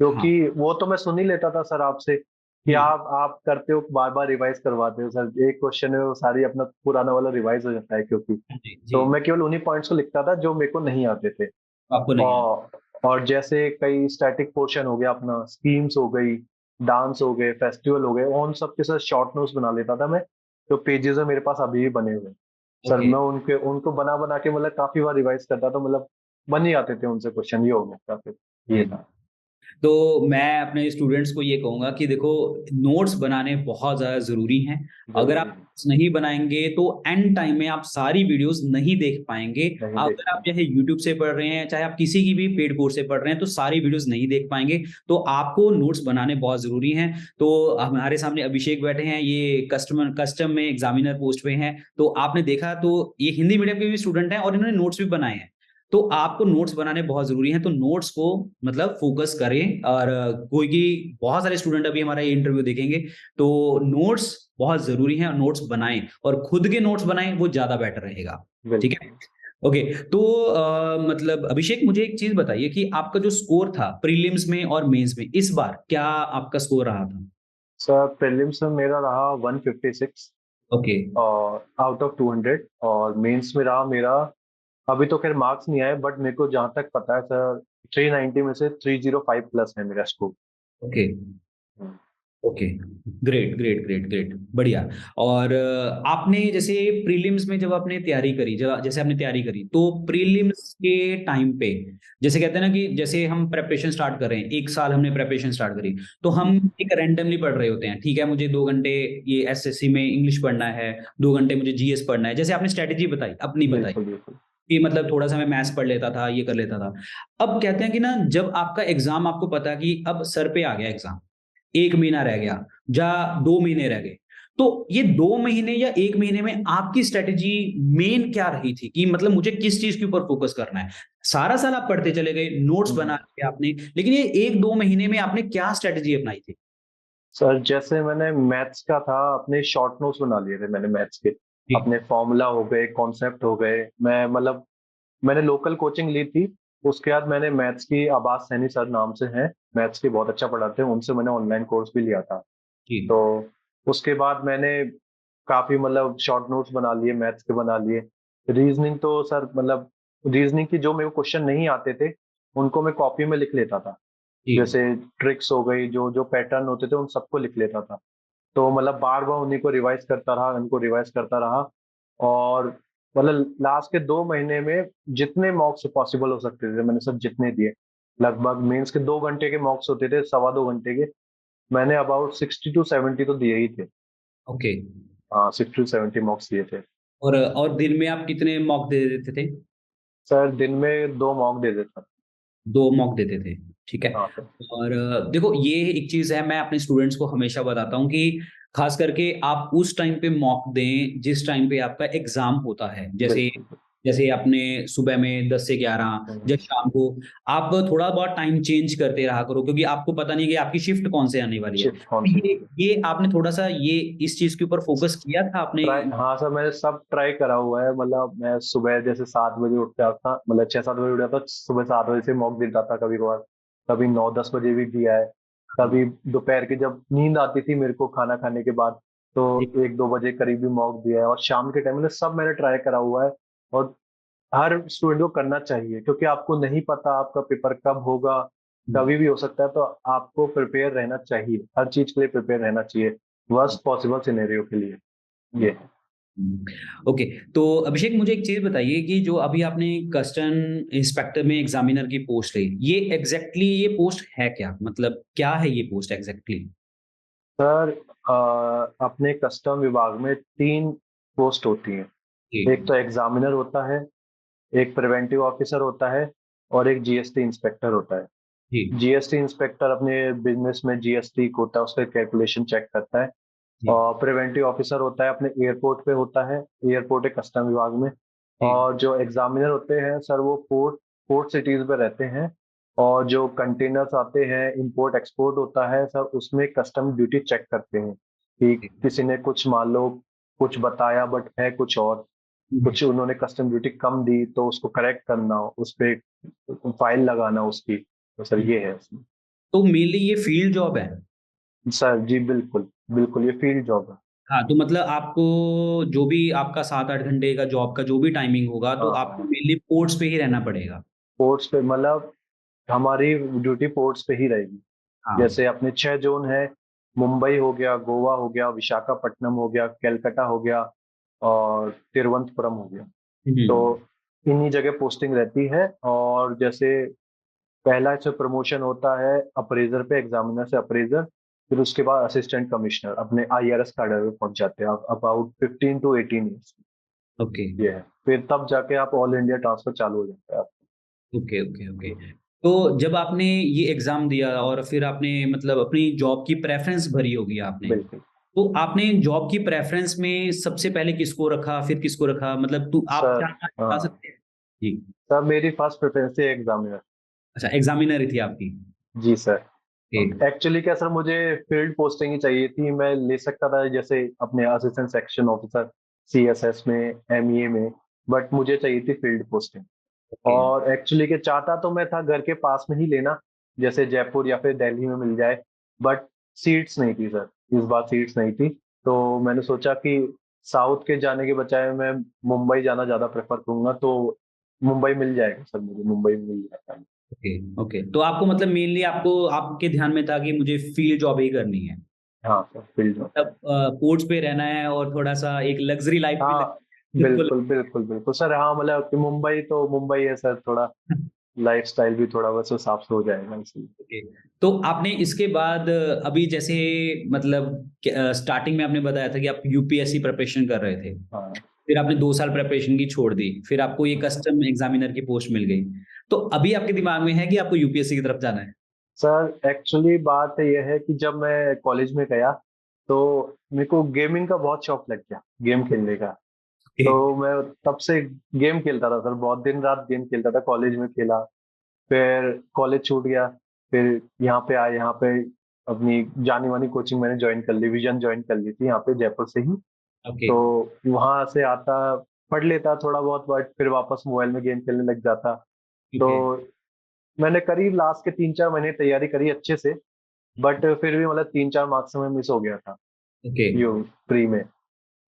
क्योंकि वो तो मैं सुन ही लेता था सर आपसे कि हुँ। आप करते हो, बार बार रिवाइज करवाते हो सर, एक क्वेश्चन है वो सारी अपना पुराना वाला रिवाइज हो जाता है, क्योंकि जी, जी। तो मैं केवल उन्हीं पॉइंट्स को लिखता था जो मेरे को नहीं आते थे। आपको नहीं आता। और और जैसे कई स्टैटिक पोर्शन हो गया, अपना स्कीम्स हो गई, डांस हो गए, फेस्टिवल हो गए, उन सब के साथ शॉर्ट नोट्स बना लेता था मैं, जो पेजेस है मेरे पास अभी भी बने हुए हैं। Sir okay. मैं उनके उनको बना बना के मतलब काफी बार रिवाइज करता था, मतलब बन ही आते थे उनसे क्वेश्चन, ये हो गया था फिर, ये हुँ। था। तो मैं अपने स्टूडेंट्स को ये कहूँगा कि देखो नोट्स बनाने बहुत ज़्यादा ज़रूरी हैं। अगर आप जरूरी है, नोट्स नहीं बनाएँगे तो एंड टाइम में आप सारी वीडियोज़ नहीं देख पाएँगे। नहीं देख अगर आप पाए। चाहे यूट्यूब से पढ़ रहे हैं, चाहे आप किसी की भी पेड कोर्स से पढ़ रहे हैं तो सारी वीडियोज़ नहीं देख पाएँगे। तो आपको नोट्स बनाने बहुत ज़रूरी हैं। तो हमारे सामने अभिषेक बैठे हैं, ये कस्टम में एग्ज़ामिनर पोस्ट पे हैं। तो आपने देखा तो ये हिंदी मीडियम के भी स्टूडेंट हैं और इन्होंने नोट्स भी बनाए हैं। तो आपको नोट्स बनाने बहुत ज़रूरी हैं, तो नोट्स को मतलब फ़ोकस करें और कोई की बहुत सारे स्टूडेंट अभी हमारा ये इंटरव्यू देखेंगे, तो नोट्स बहुत ज़रूरी हैं और नोट्स बनाएँ और खुद के नोट्स बनाएँ, वो ज़्यादा बेटर रहेगा। ठीक है? बिल्कुल। ओके, तो मतलब अभिषेक मुझे एक चीज़ बताइए कि आपका जो स्कोर था प्रीलिम्स में और मेंस में, इस बार क्या आपका स्कोर रहा था? सर प्रीलिम्स में मेरा रहा 156 ओके, और आउट ऑफ 200, और मेंस में रहा मेरा, अभी तो खैर मार्क्स नहीं आए बट मेरे को जहाँ तक पता है सर, 390 में से 305 प्लस है मेरा स्कोर। ओके। ओके, ग्रेट, बढ़िया। और आपने जैसे प्रीलिम्स में जब आपने तैयारी करी, जब जैसे आपने तैयारी करी, तो प्रीलिम्स के टाइम पे जैसे कहते हैं ना कि जैसे हम प्रिपरेशन स्टार्ट कर रहे हैं, 1 साल हमने प्रिपरेशन स्टार्ट करी, तो हम एक रैंडमली पढ़ रहे होते हैं, ठीक है? मुझे 2 घंटे ये एसएससी में इंग्लिश पढ़ना है, 2 घंटे मुझे जीएस पढ़ना है। जैसे आपने स्ट्रैटेजी बताई, अपनी बताई बिल्कुल बिल्कुल। कि मतलब थोड़ा-सा मैं मैथ्स पढ़ लेता था, ये कर लेता था। अब कहते हैं कि ना जब आपका एग्ज़ाम आपको पता है कि अब सर पे आ गया एग्ज़ाम, 1 महीना रह गया या 2 महीने रह गए। तो ये 2 महीने या 1 महीने में आपकी स्ट्रैटेजी मेन क्या रही थी कि मतलब मुझे किस चीज़ के ऊपर फ़ोकस करना है? सारा साल आप पढ़ते चले गए, नोट्स हम्म। बना लिए आपने, लेकिन ये 1-2 महीने में आपने क्या स्ट्रैटेजी अपनाई थी? सर जैसे मैंने मैथ्स का था, अपने शॉर्ट नोट्स बना लिए थे मैंने मैथ्स के, जी, अपने फॉर्मूला हो गए, कॉन्सेप्ट हो गए। मैं मतलब मैंने लोकल कोचिंग ली थी, उसके बाद मैंने मैथ्स की, अब्बास सैनी सर नाम से हैं, मैथ्स की बहुत अच्छा पढ़ाते हैं, उनसे मैंने ऑनलाइन कोर्स भी लिया था। जी। तो उसके बाद मैंने काफी मतलब शॉर्ट नोट्स बना लिए, मैथ्स के बना लिए। रीजनिंग तो सर मतलब रीजनिंग की जो मेरे को क्वेश्चन नहीं आते थे उनको मैं कॉपी में लिख लेता था। जी। जैसे ट्रिक्स हो गई, जो जो पैटर्न होते थे उन सबको लिख लेता था। तो मतलब बार बार उन्हीं को रिवाइज करता रहा, उनको रिवाइज करता रहा। और मतलब लास्ट के 2 महीने में जितने मॉक्स पॉसिबल हो सकते थे मैंने सब जितने दिए। लगभग मेंस के 2 घंटे के मॉक्स होते थे, 2.25 घंटे के। मैंने अबाउट 60 to 70 तो दिए ही थे। ओके। हाँ, 60 to 70 मॉक्स दिए थे। और दिन में आप कितने मॉक दे देते थे? सर दिन में 2 मॉक दे देता था। 2 मॉक देते थे, ठीक है। हाँ सर। और देखो ये एक चीज़ है, मैं अपने स्टूडेंट्स को हमेशा बताता हूँ कि खास करके आप उस टाइम पे मॉक दें जिस टाइम पे आपका एग्ज़ाम होता है। जैसे बिल्कुल। जैसे आपने सुबह में 10 से 11 या हम्म, शाम को आप थोड़ा बहुत टाइम चेंज करते रहा करो, क्योंकि आपको पता नहीं कि आपकी शिफ्ट कौन से आने वाली है। शिफ्ट कौन तो सी? ये आपने थोड़ा-सा ये इस चीज़ के ऊपर फ़ोकस किया था आपने? ट्राई, हाँ सर, मैंने सब ट्राई करा हुआ है। मतलब मैं सुबह जैसे 7 बजे उठ जाता था, मतलब 6-7 बजे उठ जाता, सुबह 7 बजे से मॉक देता था कभी कभार। कभी 9-10 बजे भी दिया है। हाँ, कभी दोपहर के जब नींद आती थी मेरे को खाना खाने के बाद, तो जी। 1-2 बजे करीब भी मॉक दिया है। और शाम के टाइम में सब मैंने ट्राई करा हुआ है। और हर स्टूडेंट को करना चाहिए, क्योंकि आपको नहीं पता आपका पेपर कब होगा, हुँ। कभी भी हो सकता है। तो आपको प्रिपेयर रहना चाहिए, हर चीज के लिए प्रिपेयर रहना चाहिए, वर्स्ट पॉसिबल सिनेरियो के लिए। ये है। हुँ। ओके, तो अभिषेक मुझे एक चीज़ बताइए कि जो अभी आपने कस्टम इंस्पेक्टर में एग्ज़ामिनर की पोस्ट ली, ये एग्ज़ैक्टली ये पोस्ट है क्या? मतलब क्या है ये पोस्ट एग्ज़ैक्टली? सर अपने कस्टम विभाग में 3 पोस्ट होती हैं। जी, एक तो एग्जामिनर होता है, एक प्रिवेंटिव ऑफिसर होता है, और एक जीएसटी इंस्पेक्टर होता है। जी, जीएसटी इंस्पेक्टर अपने बिजनेस में जीएसटी होता है, उसका कैलकुलेशन चेक करता है। जी, और प्रिवेंटिव ऑफिसर होता है अपने एयरपोर्ट पे होता है, एयरपोर्ट है कस्टम विभाग में। जी, और जो एग्जामिनर होते हैं सर, वो पोर्ट पोर्ट सिटीज में रहते हैं। और जो कंटेनर्स आते हैं, इंपोर्ट एक्सपोर्ट होता है सर, उसमें कस्टम ड्यूटी चेक करते हैं कि जी। किसी ने कुछ मान लो कुछ बताया बट है कुछ और, हुँ। कुछ उन्होंने कस्टम ड्यूटी कम दी तो उसको करेक्ट करना, उस पे फाइल लगाना उसकी। तो सर हुँ। ये है इसमें। तो मेनली ये फील्ड जॉब है? सर जी बिल्कुल, बिल्कुल ये फील्ड जॉब है। हाँ, तो मतलब आपको जो भी आपका 7-8 घंटे का जॉब का जो भी टाइमिंग होगा, तो हाँ आपको हाँ। मेनली पोर्ट्स पे ही रहना पड़ेगा। पोर्ट्स पे मतलब हमारी ड्यूटी पोर्ट्स पे ही रहेगी। हाँ। जैसे अपने 6 जोन है, मुंबई हो गया, गोवा हो गया, विशाखापट्टनम हो गया, कलकत्ता हो गया, और तिरुवनंतपुरम हो गया। हुँ, तो इन्हीं जगह पोस्टिंग रहती है। और जैसे पहला से प्रमोशन होता है अप्रेजर पे, एग्जामिनर से अप्रेजर। फिर उसके बाद असिस्टेंट कमिश्नर अपने आईआरएस कैडर में पहुंच जाते हैं आप, अबाउट 15 to 18 ईयर्स। ओके। ये है, फिर तब जाके आप ऑल इंडिया ट्रांसफर चालू हो जाता है आप। Okay, okay, okay. तो जब आपने ये एग्ज़ाम दिया और फिर आपने मतलब अपनी जॉब की प्रेफ़रेंस भरी होगी आपने, बिल्कुल। तो आपने जॉब की प्रेफ़रेंस में सबसे पहले किसको रखा, फिर किसको रखा? मतलब तू आप सर जानना बता हाँ, सकते हैं? जी। सर मेरी फर्स्ट प्रेफरेंस है एग्जामिनर। अच्छा, एग्ज़ामिनर ही थी आपकी। जी सर। ओके, एक्चुअली क्या सर, मुझे फील्ड पोस्टिंग ही चाहिए थी। मैं ले सकता था जैसे अपने असिस्टेंट सेक्शन ऑफिसर सीएसएस में, एमईए में, बट मुझे चाहिए थी फील्ड पोस्टिंग। ओके, और एक्चुअली के चाहता तो मैं था घर के पास में ही लेना, जैसे जयपुर या फिर दिल्ली में मिल जाए। बट सीट्स नहीं थी सर, इस बार सीट्स नहीं थी। तो मैंने सोचा कि साउथ के जाने के बजाय मैं मुंबई जाना ज्यादा प्रेफर करूंगा। तो मुंबई मिल जाएगा सर, मुझे मुंबई में मिल जाएगा। Okay, okay. तो आपको मतलब मेनली आपको आपके ध्यान में था कि मुझे फील्ड जॉब ही करनी है। हाँ सर, फील्ड में। मतलब पोर्ट्स पे रहना है और थोड़ा-सा एक लग्ज़री लाइफ़ भी हाँ खुद को बिल्कुल बिल्कुल बिल्कुल सर। हाँ मतलब कि मुंबई तो मुंबई है सर, थोड़ा लाइफस्टाइल भी थोड़ा बस उस हिसाब से हो जाएगा इसलिए। ओके। तो आपने इसके बाद अभी जैसे मतलब स्टार्टिंग में आपने बताया था कि आप यूपीएससी प्रिपरेशन कर रहे थे। हाँ फिर आपने 2 साल प्रिपरेशन की छोड़ दी। फिर आपको ये कस्टम एग्ज़ामिनर की पोस्ट मिल गई। तो अभी आपके दिमाग में है कि आपको यूपीएससी की तरफ जाना है? सर, एक्चुअली बात यह है कि जब मैं कॉलेज में गया तो मेरे को गेमिंग का बहुत शौक लग गया, गेम खेलने का। ओके, तो मैं तब से गेम खेलता था सर, बहुत दिन रात गेम खेलता था, कॉलेज में खेला। फिर कॉलेज छूट गया, फिर यहाँ पे आया, यहाँ पे अपनी जानी मानी कोचिंग मैंने ज्वाइन कर ली, विजन ज्वाइन कर ली थी यहाँ पे जयपुर से ही। ओके, तो वहां से आता, पढ़ लेता थोड़ा बहुत, बट फिर वापस मोबाइल में गेम खेलने लग जाता। तो ओके, मैंने करीब लास्ट के 3-4 महीने तैयारी करी अच्छे से, बट फिर भी मतलब 3-4 मार्क्स में मिस हो गया था ओके। यू प्री में।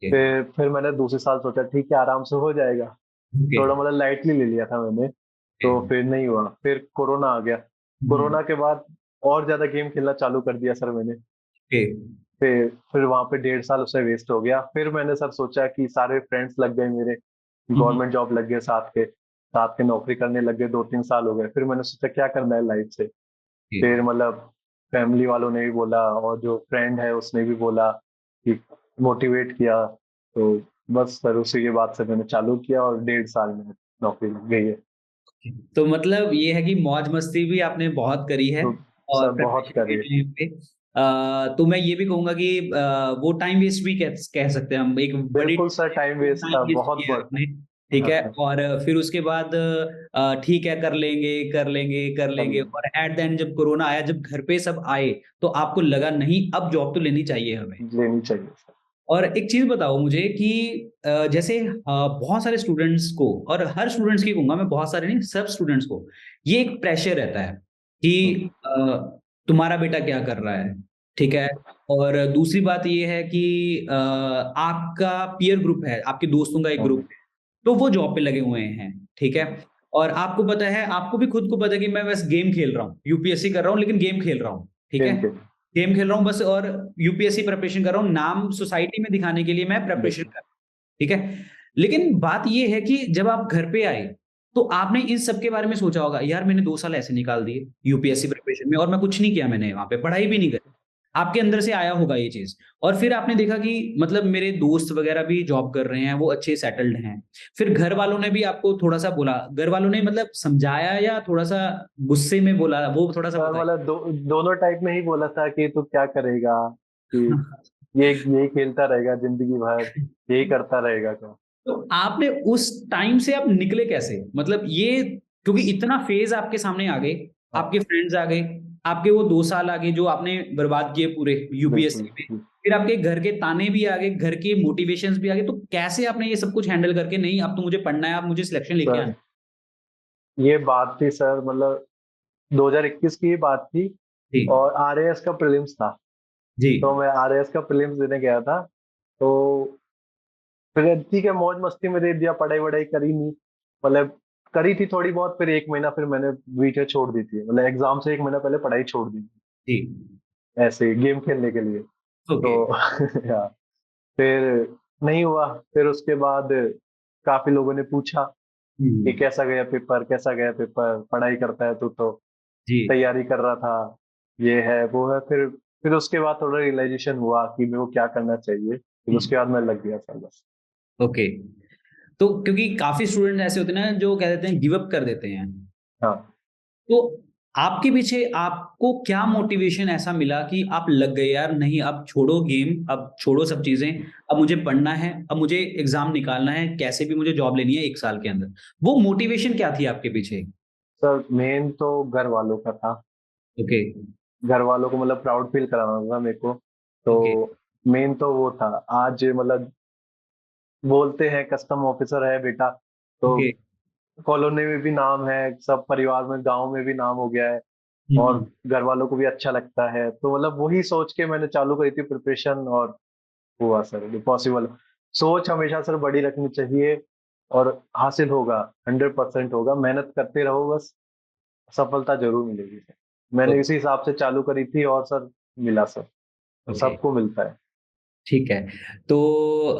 ओके, फिर मैंने दूसरे साल सोचा ठीक है आराम से हो जाएगा, ओके, थोड़ा मतलब लाइटली ले लिया था मैंने। ओके, तो फिर नहीं हुआ, फिर कोरोना आ गया। हुँ, कोरोना के बाद और ज्यादा गेम खेलना चालू कर दिया सर मैंने। ओके, फिर वहां पे 1.5 साल उससे वेस्ट हो गया। फिर मैंने सर सोचा कि सारे फ्रेंड्स लग गए मेरे, हुँ, हुँ, गवर्नमेंट जॉब लग गए, साथ के नौकरी करने लग गए, 2-3 साल हो गए। फिर मैंने सोचा क्या करना है लाइफ से। ओके। फिर मतलब फैमिली वालों ने भी बोला और जो फ्रेंड है उसने भी बोला कि मोटिवेट किया। तो बस सर उसी के बाद से मैंने चालू किया और 1.5 साल में नौकरी लग गई है। तो मतलब ये है कि मौज-मस्ती भी आपने बहुत करी है तो और सर बहुत प्रिपरेशन के करे। टाइम पे तो मैं ये भी कहूँगा कि वो टाइम वेस्ट भी कह सकते हैं हम, एक बड़ी बिल्कुल सर टाइम वेस्ट टाइम था वेस्ट बहुत किया है बड़ आपने, ठीक है? हाँ, और फिर उसके बाद ठीक है कर लेंगे, कर लेंगे, कर कर लेंगे और एट द एंड जब कोरोना आया, जब घर पे सब आए, तो आपको लगा नहीं अब जॉब तो लेनी चाहिए हमें। लेनी चाहिए सर। और एक चीज़ बताओ मुझे कि जैसे बहुत सारे स्टूडेंट्स को और हर स्टूडेंट्स की कहूँगा मैं, बहुत सारे नहीं, सब स्टूडेंट्स को ये एक प्रेशर रहता है हम्म, कि तुम्हारा बेटा क्या कर रहा है, ठीक है? और दूसरी बात ये है कि आपका पीयर ग्रुप है, आपके दोस्तों का एक हाँ ग्रुप जी, है, तो वो जॉब पे लगे हुए हैं, ठीक है? और आपको पता है, आपको भी खुद को पता है कि मैं बस गेम खेल रहा हूँ, यूपीएससी कर रहा हूँ लेकिन गेम खेल रहा हूँ, ठीक है? गेम के गेम खेल रहा हूँ बस और यूपीएससी प्रिपरेशन कर रहा हूँ, नाम सोसाइटी में दिखाने के लिए मैं प्रिपरेशन बिल्कुल कर रहा हूँ, ठीक है? लेकिन बात ये है कि जब आप घर पे आए, तो आपने इन सब के बारे में सोचा होगा, यार मैंने 2 साल ऐसे निकाल दिए यूपीएससी प्रिपरेशन में और मैं कुछ नहीं किया मैंने वहाँ पे, पढ़ाई भी नहीं करी। आपके अंदर से आया होगा ये चीज़ और फिर आपने देखा कि मतलब मेरे दोस्त वगैरह भी जॉब कर रहे हैं, वो अच्छे सेटल्ड हैं। फिर घर वालों ने भी आपको थोड़ा-सा बोला, घर वालों ने मतलब समझाया या थोड़ा-सा गुस्से में बोला, वो थोड़ा-सा सर बताइए? मतलब दोनों टाइप में ही बोला था कि तू क्या करेगा, कि ये यही खेलता रहेगा जिंदगी भर, यही करता रहेगा क्या। तो आपने उस टाइम से आप निकले कैसे? मतलब ये क्योंकि इतना फ़ेज़ आपके सामने आ गए, हाँ आपके फ्रेंड्स आ गए, आपके वो 2 साल आ गए जो आपने बर्बाद किए पूरे बिल्कुल यूपीएससी में। फिर आपके घर के ताने भी आ गए, घर के मोटिवेशंस भी आ गए, तो कैसे आपने ये सब कुछ हैंडल करके नहीं अब तो मुझे पढ़ना है, अब मुझे सिलेक्शन लेके सर आना है? ये बात थी सर, मतलब 2021 की ही बात थी जी, और आरएएस का प्रीलिम्स था। जी, तो मैं आरएएस का प्रीलिम्स देने गया था। तो फिर ठीक है मौज मस्ती में दे दिया, पढ़ाई वढ़ाई करी नहीं, मतलब करी थी थोड़ी बहुत। फिर 1 महीना फिर मैंने बीच में छोड़ दी थी, मतलब एग्जाम से 1 महीना पहले पढ़ाई छोड़ दी थी, जी, ऐसे ही गेम खेलने के लिए। ओके। तो हाँ, फिर नहीं हुआ। फिर उसके बाद काफी लोगों ने पूछा कि हुँ, कैसा गया पेपर, कैसा गया पेपर, पढ़ाई करता है तू तो, जी, तैयारी कर रहा था, ये है वो है। फिर उसके बाद थोड़ा रियलाइजेशन हुआ कि मेरे को क्या करना चाहिए। फिर हुँ, उसके बाद मैं लग गया सर बस। ओके। तो क्योंकि काफ़ी स्टूडेंट ऐसे होते हैं ना जो कह देते हैं गिव अप कर देते हैं। हाँ तो आपके पीछे आपको क्या मोटिवेशन ऐसा मिला कि आप लग गए यार नहीं अब छोड़ो गेम, अब छोड़ो सब चीज़ें, अब मुझे पढ़ना है, अब मुझे एग्ज़ाम निकालना है, कैसे भी मुझे जॉब लेनी है 1 साल के अंदर। वो मोटिवेशन क्या थी आपके पीछे? सर मेन तो घर वालों का था। ओके, घर वालों को मतलब प्राउड फील कराना था मेरे को। ओके, तो मेन तो वो था। आज मतलब बोलते हैं कस्टम ऑफिसर है बेटा, तो ओके। कॉलोनी में भी नाम है, सब परिवार में, गांव में भी नाम हो गया है। हुँ, और हुँ। घर वालों को भी अच्छा लगता है, तो मतलब वही सोच के मैंने चालू करी थी प्रिपरेशन। और हुआ सर पॉसिबल। सोच हमेशा सर बड़ी रखनी चाहिए और हासिल होगा, 100% होगा। मेहनत करते रहो बस, सफलता जरूर मिलेगी सर। ओ मैंने इसी हिसाब से चालू करी थी और सर मिला सर, तो ओके। सबको मिलता है। ठीक है। तो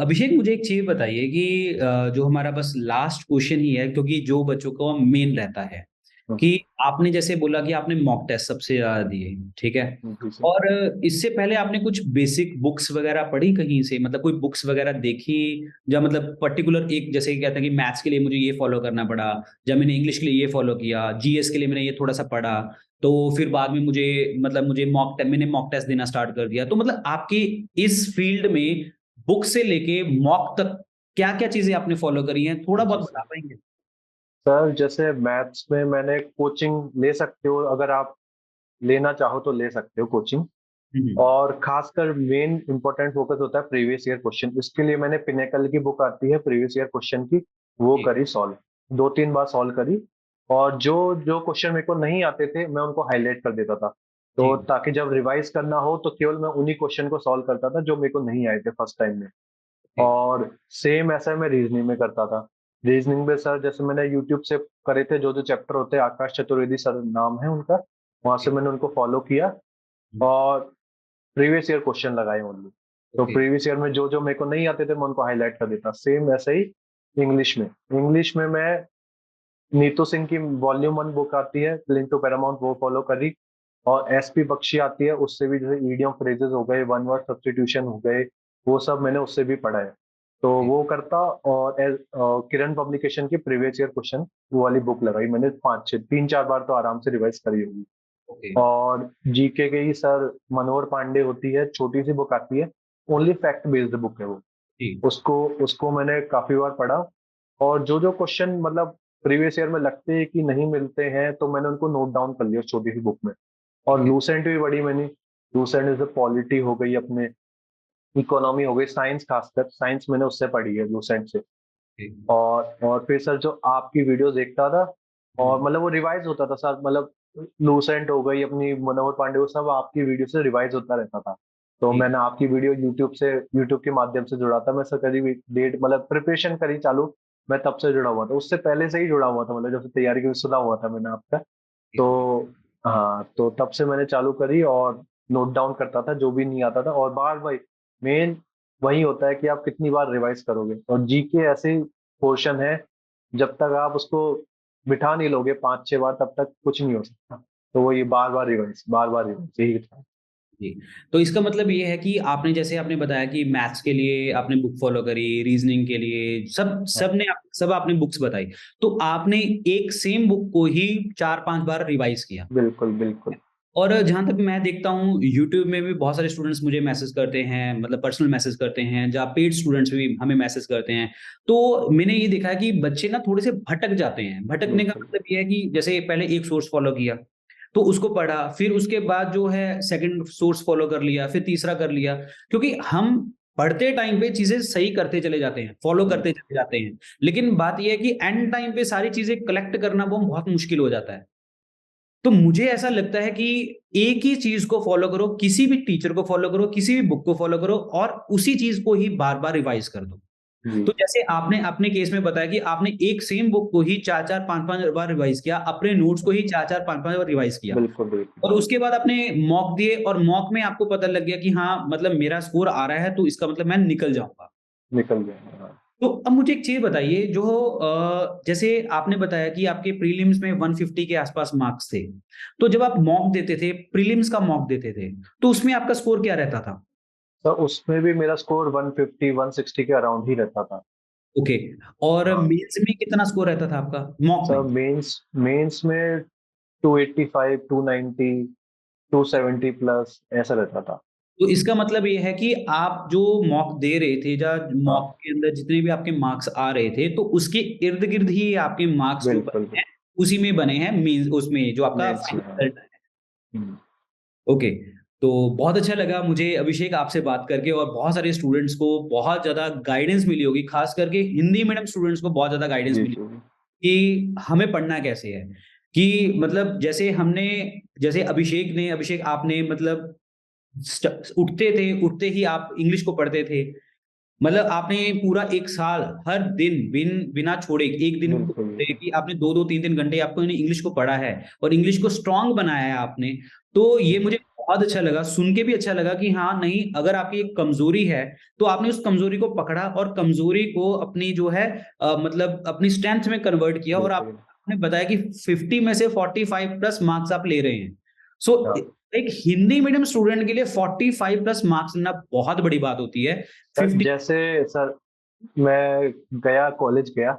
अभिषेक मुझे एक चीज़ बताइए कि जो हमारा बस लास्ट क्वेश्चन ही है क्योंकि जो बच्चों को मेन रहता है हम्म, कि आपने जैसे बोला कि आपने मॉक टेस्ट सबसे ज़्यादा दिए, ठीक है? जी सर। और इससे पहले आपने कुछ बेसिक बुक्स वगैरह पढ़ी कहीं से? मतलब कोई बुक्स वगैरह देखी या मतलब पर्टिकुलर एक जैसे कि कहते हैं कि मैथ्स के लिए मुझे ये फॉलो करना पड़ा या मैंने इंग्लिश के लिए ये फॉलो किया, जीएस के लिए मैंने ये थोड़ा-सा पढ़ा, तो फिर बाद में मुझे मतलब मुझे मैंने मॉक टेस्ट देना स्टार्ट कर दिया। तो मतलब आपकी इस फील्ड में बुक से लेके मॉक तक क्या-क्या चीज़ें आपने फॉलो करी हैं? थोड़ा जी बहुत सर। बता पाएँगे? सर जैसे मैथ्स में मैंने कोचिंग ले सकते हो, अगर आप लेना चाहो तो ले सकते हो कोचिंग। हुँ, हुँ। और खासकर मेन इंपॉर्टेंट फोकस होता है प्रीवियस ईयर क्वेश्चन। इसके लिए मैंने पिनेकल की बुक आती है प्रीवियस ईयर क्वेश्चन की, वो जी, करी सॉल्व, 2-3 बार सॉल्व करी। और जो जो क्वेश्चन मेरे को नहीं आते थे मैं उनको हाईलाइट कर देता था, जी। तो ताकि जब रिवाइज करना हो तो केवल मैं उन्हीं क्वेश्चन को सॉल्व करता था जो मेरे को नहीं आए थे फर्स्ट टाइम में। और सेम ऐसा मैं रीजनिंग में करता था। रीजनिंग में सर जैसे मैंने यूट्यूब से करे थे, जो जो चैप्टर होते हैं, आकाश चतुर्वेदी सर नाम है उनका, वहां से मैंने उनको फॉलो किया और प्रीवियस ईयर क्वेश्चन लगाए ओनली। तो ओके। प्रीवियस ईयर में जो जो मेरे को नहीं आते थे मैं उनको हाईलाइट कर देता। सेम ऐसे ही इंग्लिश में मैं नीतू सिंह की वॉल्यूम 1 बुक आती है लिंक टू पैरामाउंट, वो फॉलो करी। और एसपी बख्शी आती है, उससे भी जैसे ईडियम फ्रेजेस हो गए, वन वर्ड सब्स्टिट्यूशन हो गए, वो सब मैंने उससे भी पढ़ा है। तो वो करता। और किरण पब्लिकेशन की प्रीवियस ईयर क्वेश्चन वो वाली बुक लगाई मैंने, 3-4 बार तो आराम से रिवाइज करी होगी। ओके। और जीके के ही सर मनोहर पांडे होती है, छोटी सी बुक आती है, ओनली फैक्ट बेस्ड बुक है वो। जी। उसको उसको मैंने काफी बार पढ़ा। और जो जो क्वेश्चन मतलब प्रीवियस ईयर में लगते हैं कि नहीं मिलते हैं, तो मैंने उनको नोट डाउन कर लिया उस छोटी सी बुक में। और ठीक है। लूसेंट भी पढ़ी मैंने। लूसेंट इज द पॉलिटी हो गई अपने, इकोनॉमी हो गई, साइंस, खासकर साइंस मैंने उससे पढ़ी है लूसेंट से। ठीक। और फिर सर जो आपकी वीडियोस देखता था, और मतलब वो रिवाइज होता था सर, मतलब लूसेंट हो गई अपनी, मनोहर पांडे, वो सब आपकी वीडियो से रिवाइज होता रहता था। तो ठीक। मैंने आपकी वीडियो यूट्यूब के माध्यम से जुड़ा था मैं सर, करीब डेट मतलब प्रिपरेशन करी चालू, मैं तब से जुड़ा हुआ था, उससे पहले से ही जुड़ा हुआ था, मतलब जब से तैयारी की सुना हुआ था मैंने आपका। ठीक। तो हाँ, तो तब से मैंने चालू करी और नोट डाउन करता था जो भी नहीं आता था। और बार भाई मेन वही होता है कि आप कितनी बार रिवाइज करोगे। और जीके ऐसे पोर्शन है, जब तक आप उसको बिठा नहीं लोगे 5-6 बार, तब तक कुछ नहीं हो सकता। तो वो ये बार बार रिवाइज यही था। जी। तो इसका मतलब ये है कि आपने जैसे आपने बताया कि मैथ्स के लिए आपने बुक फ़ॉलो करी, रीज़निंग के लिए हाँ, सब आपने बुक्स बताई। तो आपने एक सेम बुक को ही 4-5 बार रिवाइज़ किया। बिल्कुल बिल्कुल। और जहाँ तक मैं देखता हूँ यूट्यूब में भी बहुत सारे स्टूडेंट्स मुझे मैसेज करते हैं, मतलब पर्सनल मैसेज करते हैं, जहाँ पेड स्टूडेंट्स भी हमें मैसेज करते हैं। तो मैंने ये देखा है कि बच्चे ना थोड़े से भटक जाते हैं। भटकने का बिल्कुल मतलब ये है कि जैसे पहले एक सोर्स फ़ॉलो किया, तो उसको पढ़ा, फिर उसके बाद जो है सेकंड सोर्स फ़ॉलो कर लिया, फिर तीसरा कर लिया। क्योंकि हम पढ़ते टाइम पे चीज़ें सही करते चले जाते हैं, फ़ॉलो करते बिल्कुल। चले जाते हैं। लेकिन बात ये है कि एंड टाइम पे सारी चीज़ें कलेक्ट करना वो बहुत मुश्किल हो जाता है। तो मुझे ऐसा लगता है कि एक ही चीज़ को फ़ॉलो करो, किसी भी टीचर को फ़ॉलो करो, किसी भी बुक को फ़ॉलो करो और उसी चीज़ को ही बार-बार रिवाइज़ कर दो। जी। तो जैसे आपने अपने केस में बताया कि आपने एक सेम बुक को ही 4-4 5-5 बार रिवाइज़ किया, अपने नोट्स को ही 4-4 5-5 बार रिवाइज़ किया बिल्कुल बिल्कुल। और उसके बाद आपने मॉक दिए और मॉक में आपको पता लग गया कि हाँ, मतलब मेरा स्कोर आ रहा है तो इसका मतलब मैं निकल जाऊँगा। निकल गया। हाँ। तो अब मुझे एक चीज़ बताइए जो जैसे आपने बताया कि आपके प्रीलिम्स में 150 के आसपास मार्क्स थे। तो जब आप मॉक देते थे, प्रीलिम्स का मॉक देते थे, तो उसमें आपका स्कोर क्या रहता था? तो उसमें भी मेरा स्कोर 150-160 के अराउंड ही रहता था। ओके। और हाँ। मेंस में कितना स्कोर रहता था आपका? मॉक सर में? मेंस मेंस में 285, 290, 270 प्लस ऐसा रहता था। तो इसका मतलब ये है कि आप जो मॉक दे रहे थे या हाँ, मॉक के अंदर जितने भी आपके मार्क्स आ रहे थे, तो उसके इर्द-गिर्द ही आपके मार्क्स जो बिल्कुल बने हैं, उसी में बने हैं मेंस उसमें जो आपका मेंस में। फाइनल हाँ। रिजल्ट है। हम्म, ओके। तो बहुत अच्छा लगा मुझे अभिषेक आपसे बात करके और बहुत सारे स्टूडेंट्स को बहुत ज़्यादा गाइडेंस मिली होगी, ख़ास करके हिंदी मीडियम स्टूडेंट्स को बहुत ज़्यादा गाइडेंस जी मिली जी। कि हमें पढ़ना कैसे है। कि मतलब जैसे अभिषेक आपने मतलब उठते थे, उठते ही आप इंग्लिश को पढ़ते थे। मतलब आपने पूरा 1 साल हर दिन बिना छोड़े 1 दिन को बिल्कुल छोड़े बिल्कुल। कि आपने 2-2 3-3 घंटे आपको इंग्लिश को पढ़ा है और इंग्लिश को स्ट्रॉन्ग बनाया है आपने। तो ये मुझे बहुत अच्छा लगा, सुन के भी अच्छा लगा कि हाँ, नहीं अगर आपकी एक कमज़ोरी है, तो आपने उस कमज़ोरी को पकड़ा और कमज़ोरी को अपनी जो है मतलब अपनी स्ट्रेंथ में कन्वर्ट किया और बिल्कुल। आपने बताया कि 50 में से 45 प्लस मार्क्स आप ले रहे हैं। सो हाँ एक हिंदी मीडियम स्टूडेंट के लिए 45 प्लस मार्क्स लेना बहुत बड़ी बात होती है। सर, 50। जैसे सर मैं कॉलेज गया,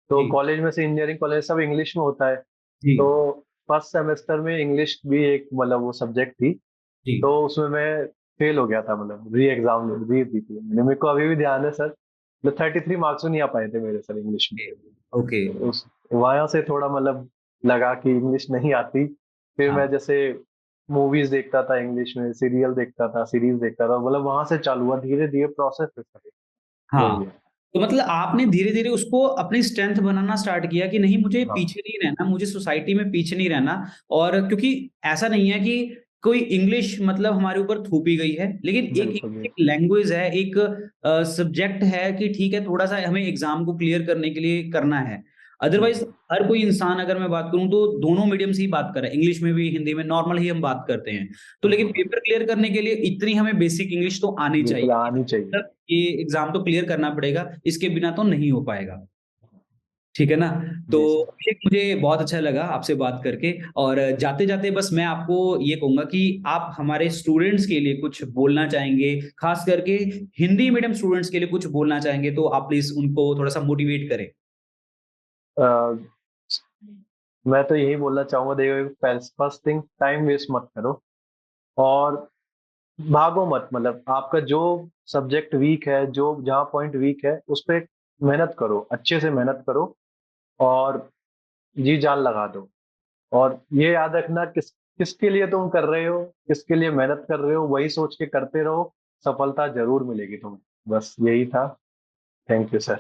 तो जी, कॉलेज में से इंजीनियरिंग कॉलेज सब इंग्लिश में होता है। जी, तो फर्स्ट सेमेस्टर में इंग्लिश भी एक मतलब वो सब्जेक्ट थी। जी। तो उसमें मैं फेल हो गया था, मतलब री दी थी मैंने, मेरे को अभी भी ध्यान है सर। मतलब 33 मार्क्स भी नहीं आ पाए थे मेरे सर इंग्लिश में। Okay, okay. तो उस वहां से थोड़ा मतलब लगा कि इंग्लिश नहीं आती। फिर हाँ, मैं जैसे मूवीज देखता था इंग्लिश में, सीरियल देखता था, सीरीज देखता था, मतलब वहां से चालू हुआ धीरे धीरे प्रोसेस है सर। वही हाँ। है। तो मतलब आपने धीरे-धीरे उसको अपनी स्ट्रेंथ बनाना स्टार्ट किया कि नहीं मुझे हाँ। पीछे नहीं रहना, मुझे सोसाइटी में पीछे नहीं रहना और क्योंकि ऐसा नहीं है कि कोई इंग्लिश मतलब हमारे ऊपर थोपी गई है, लेकिन एक बिल्कुल एक लैंग्वेज है, एक सब्जेक्ट है कि ठीक है, थोड़ा-सा हमें एग्ज़ाम को क्लियर करने के लिए करना है। अदरवाइज़ बिल्कुल हर कोई इंसान, अगर मैं बात करूँ, तो दोनों मीडियम से ही बात कर रहा है, इंग्लिश में भी, हिंदी में नॉर्मल ही हम बात करते हैं। तो लेकिन बिल्कुल पेपर क्लियर करने के लिए इतनी हमें बेसिक इंग्लिश तो आनी बिल्कुल चाहिए। आनी चाहिए। मतलब ये एग्ज़ाम तो क्लियर करना पड़ेगा, इसके बिना तो नहीं हो पाएगा। ठीक है ना? तो जी सर। अभिषेक, मुझे बहुत अच्छा लगा आपसे बात करके, और जाते-जाते बस मैं आपको ये कहूँगा कि आप हमारे स्टूडेंट्स के लिए कुछ बोलना चाहेंगे, ख़ास करके हिंदी मीडियम स्टूडेंट्स के लिए कुछ बोलना चाहेंगे, तो आप प्लीज़ उनको थोड़ा-सा मोटिवेट करें। अ, मैं तो यही बोलना चाहूँगा, देखो फर्स्ट थिंग, टाइम वेस्ट मत करो और भागो मत। मतलब आपका जो सब्जेक्ट वीक है, जो जहाँ पॉइंट वीक है, उस पे मेहनत करो, अच्छे से मेहनत करो और जी जान लगा दो। और ये याद रखना, किसके लिए तुम कर रहे हो, किसके लिए मेहनत कर रहे हो, वही सोच के करते रहो, सफलता ज़रूर मिलेगी तुम्हें। बस यही था। Thank you sir.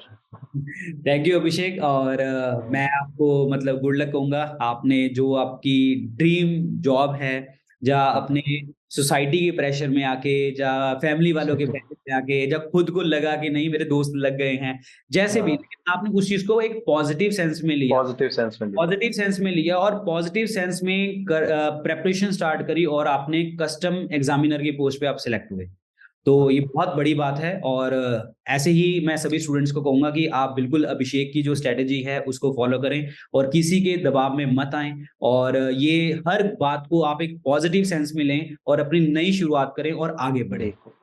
Thank you Abhishek, और मैं आपको मतलब गुड लक कहूँगा। आपने जो आपकी ड्रीम जॉब है, या अपने सोसाइटी के प्रेशर में आके, या फैमिली वालों के प्रेशर में आके, या खुद को लगा कि नहीं मेरे दोस्त लग गए हैं, जैसे भी, हाँ, लेकिन आपने उस चीज़ को एक पॉजिटिव सेंस में लिया। पॉजिटिव सेंस में लिया। पॉजिटिव सेंस में लिया, और पॉजिटिव सेंस में प्रेपरेशन स्टार्ट करी, और आपने कस्टम एग्जामिनर की पोस्ट पे आप सिलेक्ट हुए। तो ये बहुत बड़ी बात है, और ऐसे ही मैं सभी स्टूडेंट्स को कहूँगा कि आप बिल्कुल अभिषेक की जो स्ट्रैटेजी है उसको फॉलो करें, और किसी के दबाव में मत आएँ, और ये हर बात को आप एक पॉजिटिव सेंस में लें, और अपनी नई शुरुआत करें और आगे बढ़ें। बिल्कुल।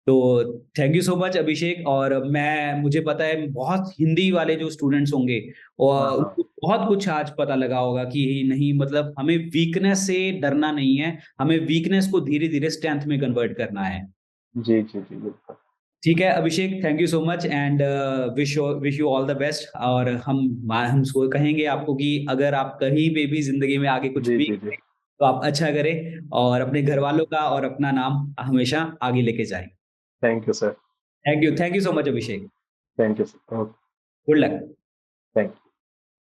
तो थैंक यू सो मच अभिषेक, और मैं मुझे पता है बहुत हिंदी वाले जो स्टूडेंट्स होंगे, हाँ, और हाँ। उनको बहुत कुछ आज पता लगा होगा कि नहीं, मतलब हमें वीकनेस से डरना नहीं है, हमें वीकनेस को धीरे-धीरे स्ट्रेंथ में कन्वर्ट करना है। जी, जी, जी, बिल्कुल। ठीक है Abhishek, thank you so much, and wish you all the best. और हम सो कहेंगे आपको कि अगर आप कहीं पे भी ज़िंदगी में आगे कुछ जी, भी जी, जी। करें, तो आप अच्छा करें, और अपने घरवालों का और अपना नाम हमेशा आगे लेके जाएँ। Thank you sir. Thank you so much Abhishek. Thank you sir. Okay. Good luck. Thank